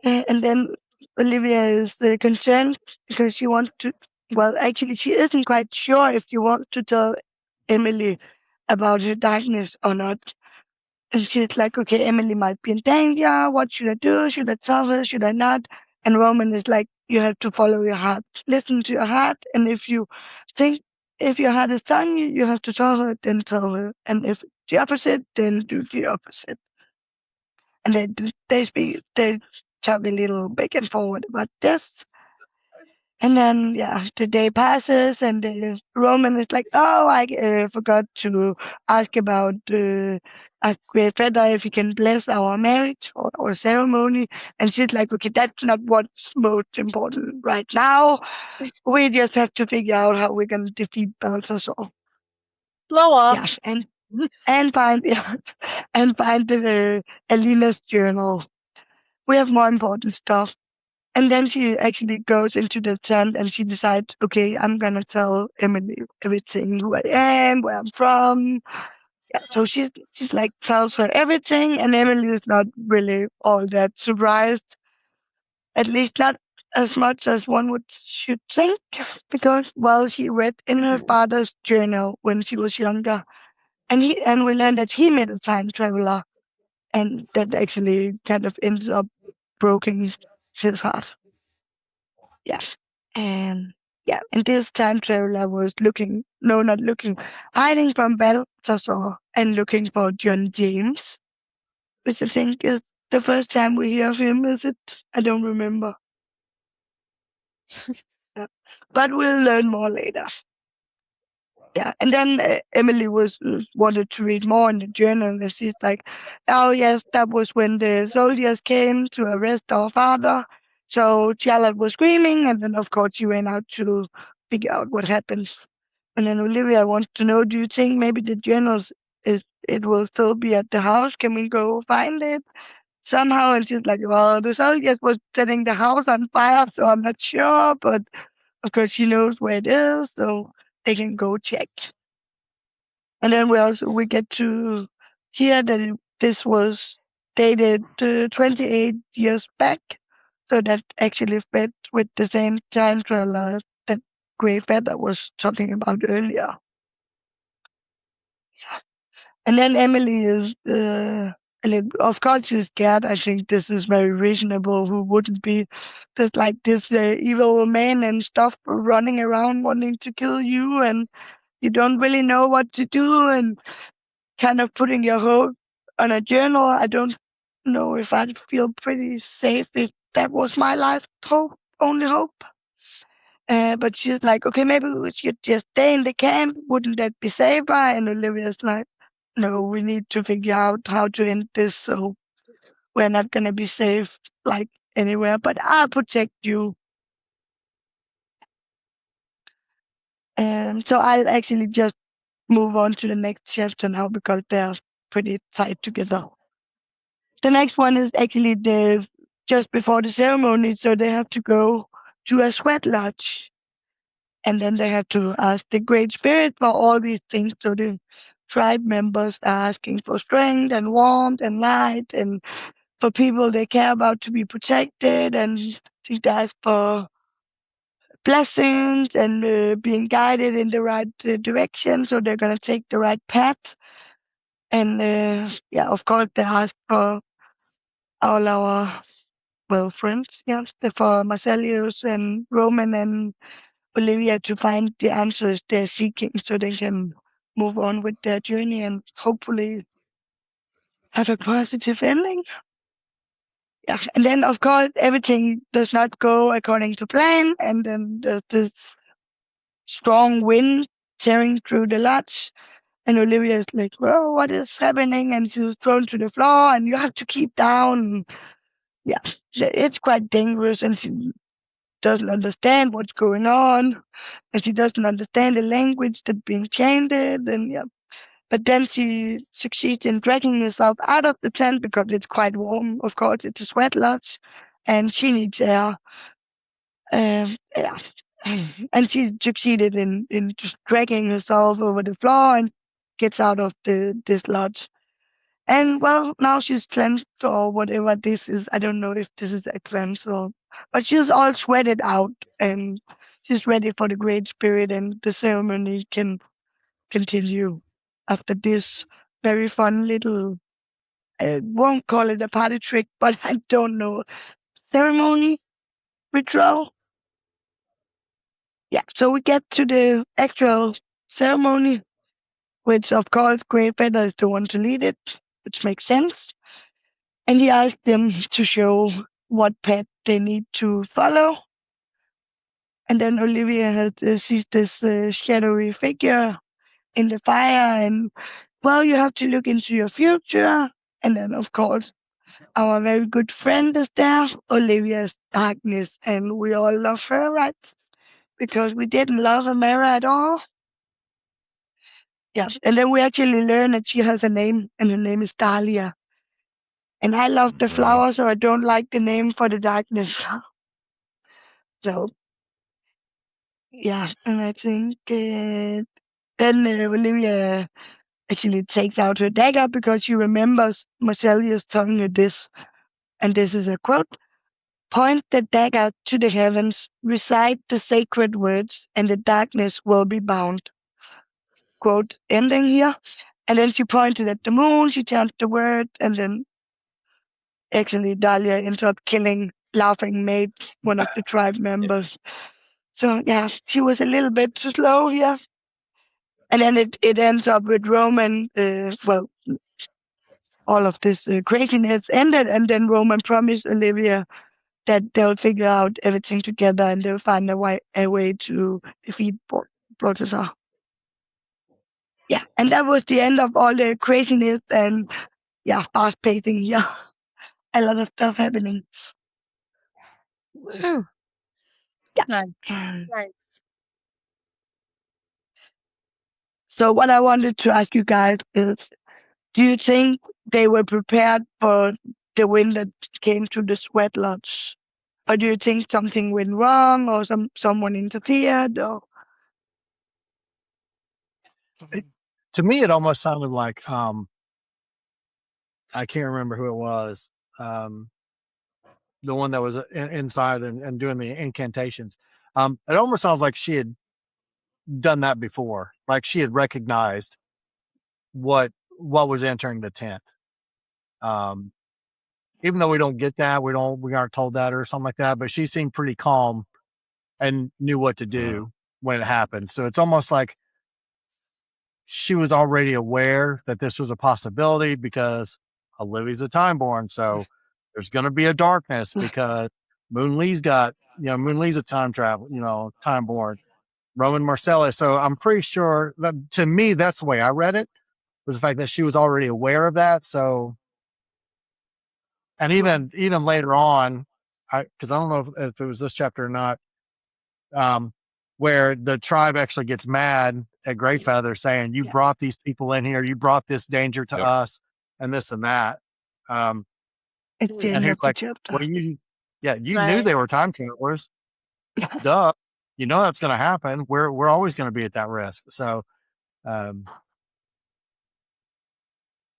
And then Olivia is concerned because she wants to, well, actually, she isn't quite sure if she wants to tell Emily about her darkness or not. And she's like, okay, Emily might be in danger. What should I do? Should I tell her? Should I not? And Roman is like, you have to follow your heart. Listen to your heart. And if you think, if your heart is telling you, you have to tell her, then tell her. And if the opposite, then do the opposite. And they talk a little back and forward about this. And then, the day passes, and the Roman is like, "Oh, I forgot to ask about ask Great Feather if he can bless our marriage or our ceremony." And she's like, "Okay, that's not what's most important right now. We just have to figure out how we're gonna defeat Balthasar."
Blow off.
Yes, and find and find Alina's journal. We have more important stuff. And then she actually goes into the tent and she decides, okay, I'm gonna tell Emily everything, who I am, where I'm from. Yeah, so she's like tells her everything, and Emily is not really all that surprised. At least not as much as one should think, because well, she read in her father's journal when she was younger, and we learned that he met a time traveler, and that actually kind of ends up breaking his heart. Yeah. And and this time traveler was hiding from Balthasar and looking for John James, which I think is the first time we hear of him, is it? I don't remember. Yeah. But we'll learn more later. Yeah, and then Emily wanted to read more in the journal, and she's like, "Oh yes, that was when the soldiers came to arrest our father." So Charlotte was screaming, and then of course she ran out to figure out what happened. And then Olivia wants to know, do you think maybe the journals it will still be at the house? Can we go find it somehow? And she's like, well, the soldiers was setting the house on fire, so I'm not sure, but of course she knows where it is, so they can go check. And then we get to hear that this was dated 28 years back, so that actually fit with the same time traveler that Great Feather was talking about earlier. And then Emily is, of course, she's scared. I think this is very reasonable. Who wouldn't be? There's like this evil man and stuff running around wanting to kill you, and you don't really know what to do, and kind of putting your hope on a journal. I don't know if I'd feel pretty safe if that was my last only hope. But she's like, okay, maybe we should just stay in the camp. Wouldn't that be safer? And Olivia's like, no, we need to figure out how to end this, so we're not gonna be safe like anywhere, but I'll protect you. And so I'll actually just move on to the next chapter now because they're pretty tied together. The next one is actually just before the ceremony, so they have to go to a sweat lodge. And then they have to ask the Great Spirit for all these things. So the tribe members are asking for strength and warmth and light, and for people they care about to be protected, and they ask for blessings and being guided in the right direction, so they're gonna take the right path. And of course they ask for all our friends, for Marcellus and Roman and Olivia to find the answers they're seeking, so they can move on with their journey and hopefully have a positive ending. Yeah, and then of course everything does not go according to plan, and then there's this strong wind tearing through the lodge, and Olivia is like, "Well, what is happening?" And she's thrown to the floor, and you have to keep down. yeah, it's quite dangerous, and she doesn't understand what's going on, and she doesn't understand the language that's being chanted, and yeah. But then she succeeds in dragging herself out of the tent because it's quite warm. Of course, it's a sweat lodge, and she needs air. Yeah. And she succeeded in just dragging herself over the floor and gets out of this lodge. And well, now she's cleansed or whatever this is. I don't know if this is a cleanse or, but she's all sweated out and she's ready for the Great Spirit, and the ceremony can continue after this very fun little, I won't call it a party trick, but I don't know, ceremony, ritual. Yeah, so we get to the actual ceremony, which of course Great Feather is the one to lead it, which makes sense. And he asked them to show what path they need to follow. And then Olivia has sees this shadowy figure in the fire, and well, you have to look into your future. And then, of course, our very good friend is there, Olivia's darkness, and we all love her, right? Because we didn't love Amara at all. Yeah, and then we actually learn that she has a name, and her name is Dahlia. And I love the flower, so I don't like the name for the darkness. So, yeah, and I think then Olivia actually takes out her dagger because she remembers Marcellus telling her this, and this is a quote: "Point the dagger to the heavens, recite the sacred words, and the darkness will be bound." Quote ending here. And then she pointed at the moon, she chanted the word, and then actually Dahlia ends up killing Laughing Maid, one of the tribe members. So yeah, she was a little bit too slow here. And then it ends up with Roman, well, all of this craziness ended, and then Roman promised Olivia that they'll figure out everything together and they'll find a way to defeat Balthazar. Yeah, and that was the end of all the craziness and yeah, fast pacing here. A lot of stuff happening.
Woo.
Yeah.
Nice.
So what I wanted to ask you guys is, do you think they were prepared for the wind that came to the sweat lodge? Or do you think something went wrong or someone interfered? Or
To me, it almost sounded like I can't remember who it was. The one that was inside and doing the incantations. It almost sounds like she had done that before. Like she had recognized what was entering the tent. Even though we don't get that, we aren't told that or something like that, but she seemed pretty calm and knew what to do when it happened. So it's almost like she was already aware that this was a possibility because Olivia's a time-born. So there's going to be a darkness because Moon Lee's a time travel, time-born. Roman Marcellus. So I'm pretty sure that, to me, that's the way I read it, was the fact that she was already aware of that. So, and even later on, because I don't know if it was this chapter or not, where the tribe actually gets mad at Great Feather saying, "You brought these people in here, you brought this danger to us, and this and that." And he's like, "Well, you knew they were time travelers. Duh, you know that's going to happen. We're always going to be at that risk." So,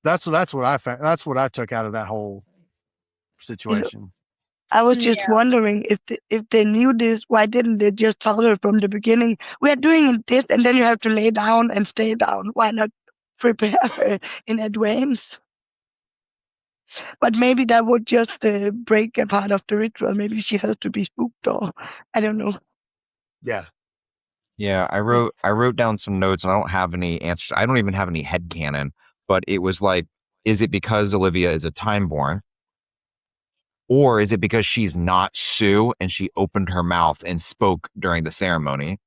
that's what I found. That's what I took out of that whole situation.
I was just wondering if they knew this, why didn't they just tell her from the beginning, we are doing this, and then you have to lay down and stay down? Why not prepare her in advance? But maybe that would just break a part of the ritual. Maybe she has to be spooked, or I don't know.
Yeah.
Yeah, I wrote down some notes, and I don't have any answers. I don't even have any headcanon, but it was like, is it because Olivia is a time-born? Or is it because she's not Sioux and she opened her mouth and spoke during the ceremony?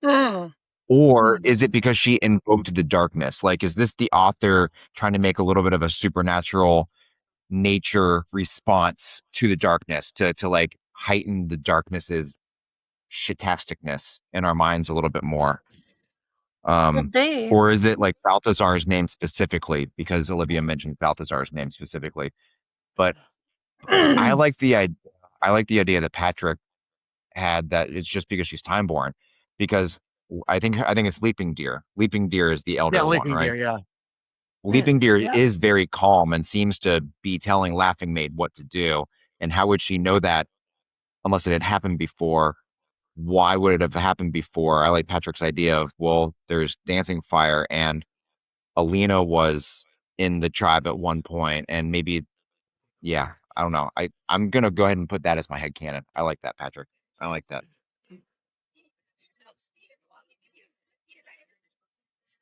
Or is it because she invoked the darkness? Like, is this the author trying to make a little bit of a supernatural nature response to the darkness to like heighten the darkness's shitasticness in our minds a little bit more. Or is it like Balthazar's name specifically, because Olivia mentioned Balthazar's name specifically? But I like the idea that Patrick had, that it's just because she's time-born, because I think it's Leaping Deer. Leaping Deer is the elder one,
Leaping
right?
Deer, yeah.
Leaping Deer is very calm and seems to be telling Laughing Maid what to do. And how would she know that unless it had happened before? Why would it have happened before? I like Patrick's idea of, well, there's dancing fire and Alina was in the tribe at one point, and maybe, yeah, I don't know. I'm going to go ahead and put that as my headcanon. I like that, Patrick. I like that.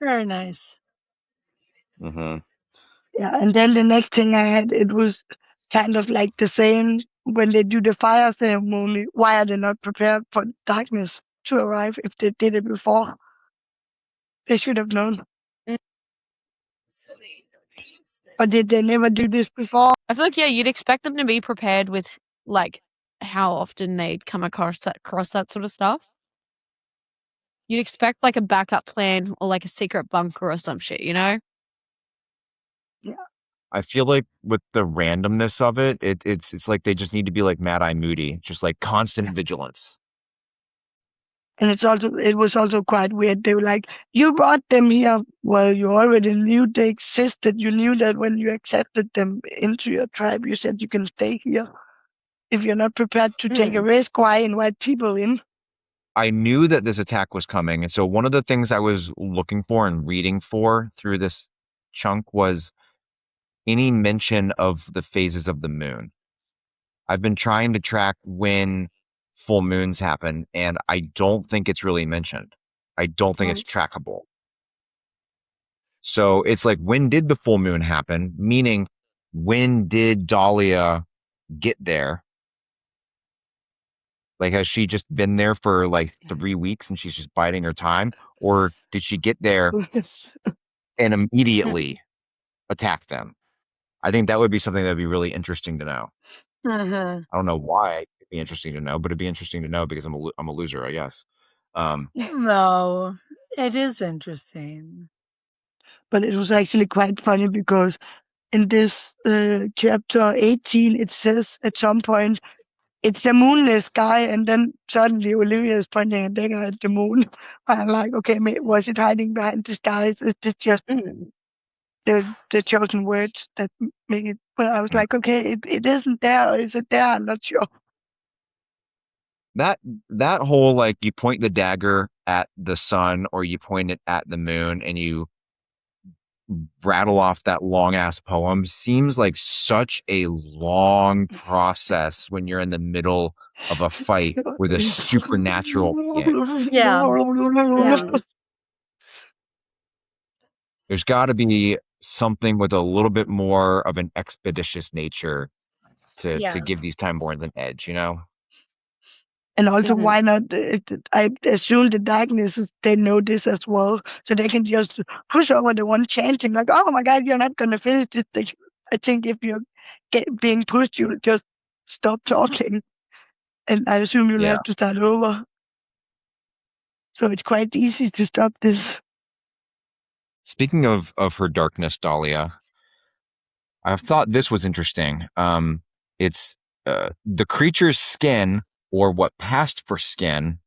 Very nice.
Mm-hmm.
Yeah, and then the next thing I had, it was kind of like the same when they do the fire ceremony. Why are they not prepared for darkness to arrive if they did it before? They should have known. Or did they never do this before?
I feel like, yeah, you'd expect them to be prepared with, like, how often they'd come across that sort of stuff. You'd expect, like, a backup plan or, like, a secret bunker or some shit, you know?
Yeah.
I feel like with the randomness of it, it's like they just need to be like Mad Eye Moody, just like constant vigilance.
And it was also quite weird. They were like, you brought them here. Well, you already knew they existed. You knew that when you accepted them into your tribe, you said you can stay here. If you're not prepared to take a risk, why invite people in?
I knew that this attack was coming. And so one of the things I was looking for and reading for through this chunk was any mention of the phases of the moon. I've been trying to track when full moons happen, and I don't think it's really mentioned. I don't think it's trackable. So it's like, when did the full moon happen? Meaning, when did Dahlia get there? Like, has she just been there for like 3 weeks and she's just biding her time? Or did she get there and immediately attack them? I think that would be something that would be really interesting to know. I don't know why it'd be interesting to know, but it'd be interesting to know because I'm a loser, I guess.
No, it is interesting.
But it was actually quite funny because in this chapter 18, it says at some point, it's a moonless sky, and then suddenly Olivia is pointing a dagger at the moon. I'm like, okay, was it hiding behind the stars? Is this just the chosen words that make it? But I was like, okay, it isn't there. Or is it there? I'm not sure.
That whole, like, you point the dagger at the sun or you point it at the moon and you rattle off that long ass poem seems like such a long process when you're in the middle of a fight with a supernatural being.
Yeah.
There's got to be something with a little bit more of an expeditious nature to give these Timeborns an edge, you know?
And also, why not? I assume the darkness, they know this as well, so they can just push over the one chanting, like, oh my god, you're not going to finish this thing. I think if you're being pushed, you'll just stop talking. And I assume you'll have to start over. So it's quite easy to stop this.
Speaking of her darkness, Dahlia, I've thought this was interesting. It's the creature's skin, or what passed for skin,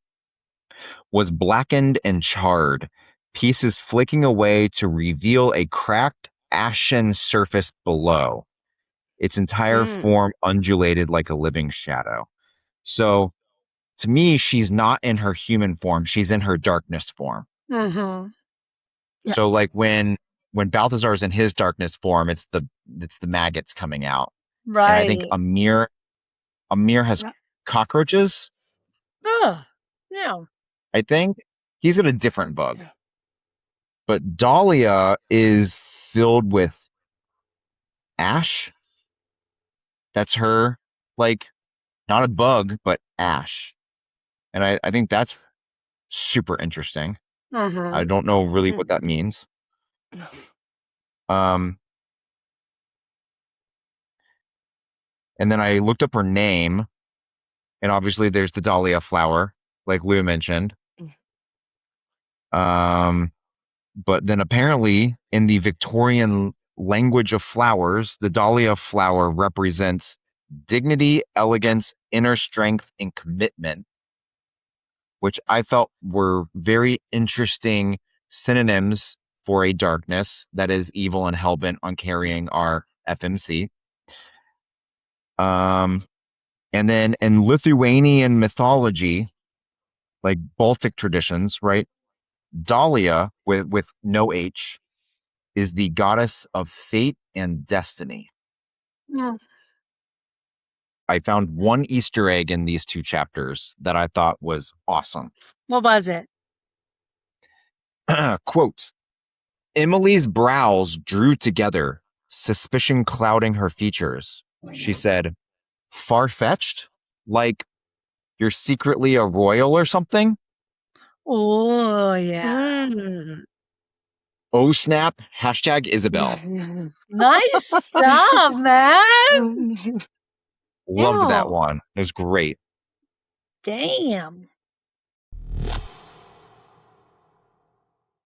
was blackened and charred, pieces flicking away to reveal a cracked, ashen surface below. Its entire form undulated like a living shadow. So, to me, she's not in her human form. She's in her darkness form.
Yeah.
So, like, when Balthazar's in his darkness form, it's the maggots coming out.
Right.
And I think Amir has cockroaches.
Yeah.
I think he's got a different bug. But Dahlia is filled with ash. That's her, like, not a bug, but ash. And I think that's super interesting. I don't know really what that means. And then I looked up her name, and obviously there's the dahlia flower, like Lou mentioned. But then apparently in the Victorian language of flowers, the dahlia flower represents dignity, elegance, inner strength, and commitment, which I felt were very interesting synonyms for a darkness that is evil and hellbent on carrying our FMC. And then in Lithuanian mythology, like Baltic traditions, right? Dahlia with no H is the goddess of fate and destiny.
Yeah.
I found one Easter egg in these two chapters that I thought was awesome.
What was it?
Quote, Emily's brows drew together, suspicion clouding her features. She said, far-fetched? Like you're secretly a royal or something?
Oh, yeah.
Oh, snap. Hashtag Isabel.
Nice job, man.
Loved that
Ew.
one. It was great.
Damn.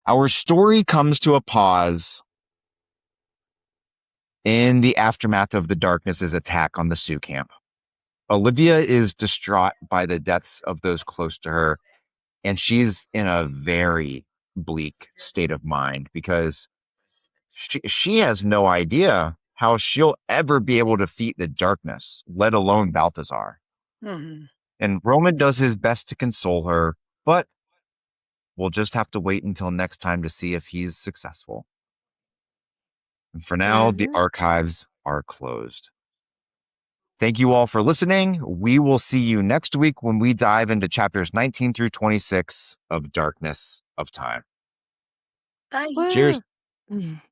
Our story comes to a pause in the aftermath of the Darkness's attack on the Sioux camp. Olivia is distraught by the deaths of those close to her, and she's in a very bleak state of mind because she has no idea how she'll ever be able to defeat the Darkness, let alone Balthazar.
Mm-hmm.
And Roman does his best to console her, but we'll just have to wait until next time to see if he's successful. And for now, the archives are closed. Thank you all for listening. We will see you next week when we dive into chapters 19 through 26 of Darkness of Time.
Bye.
Cheers.
Mm.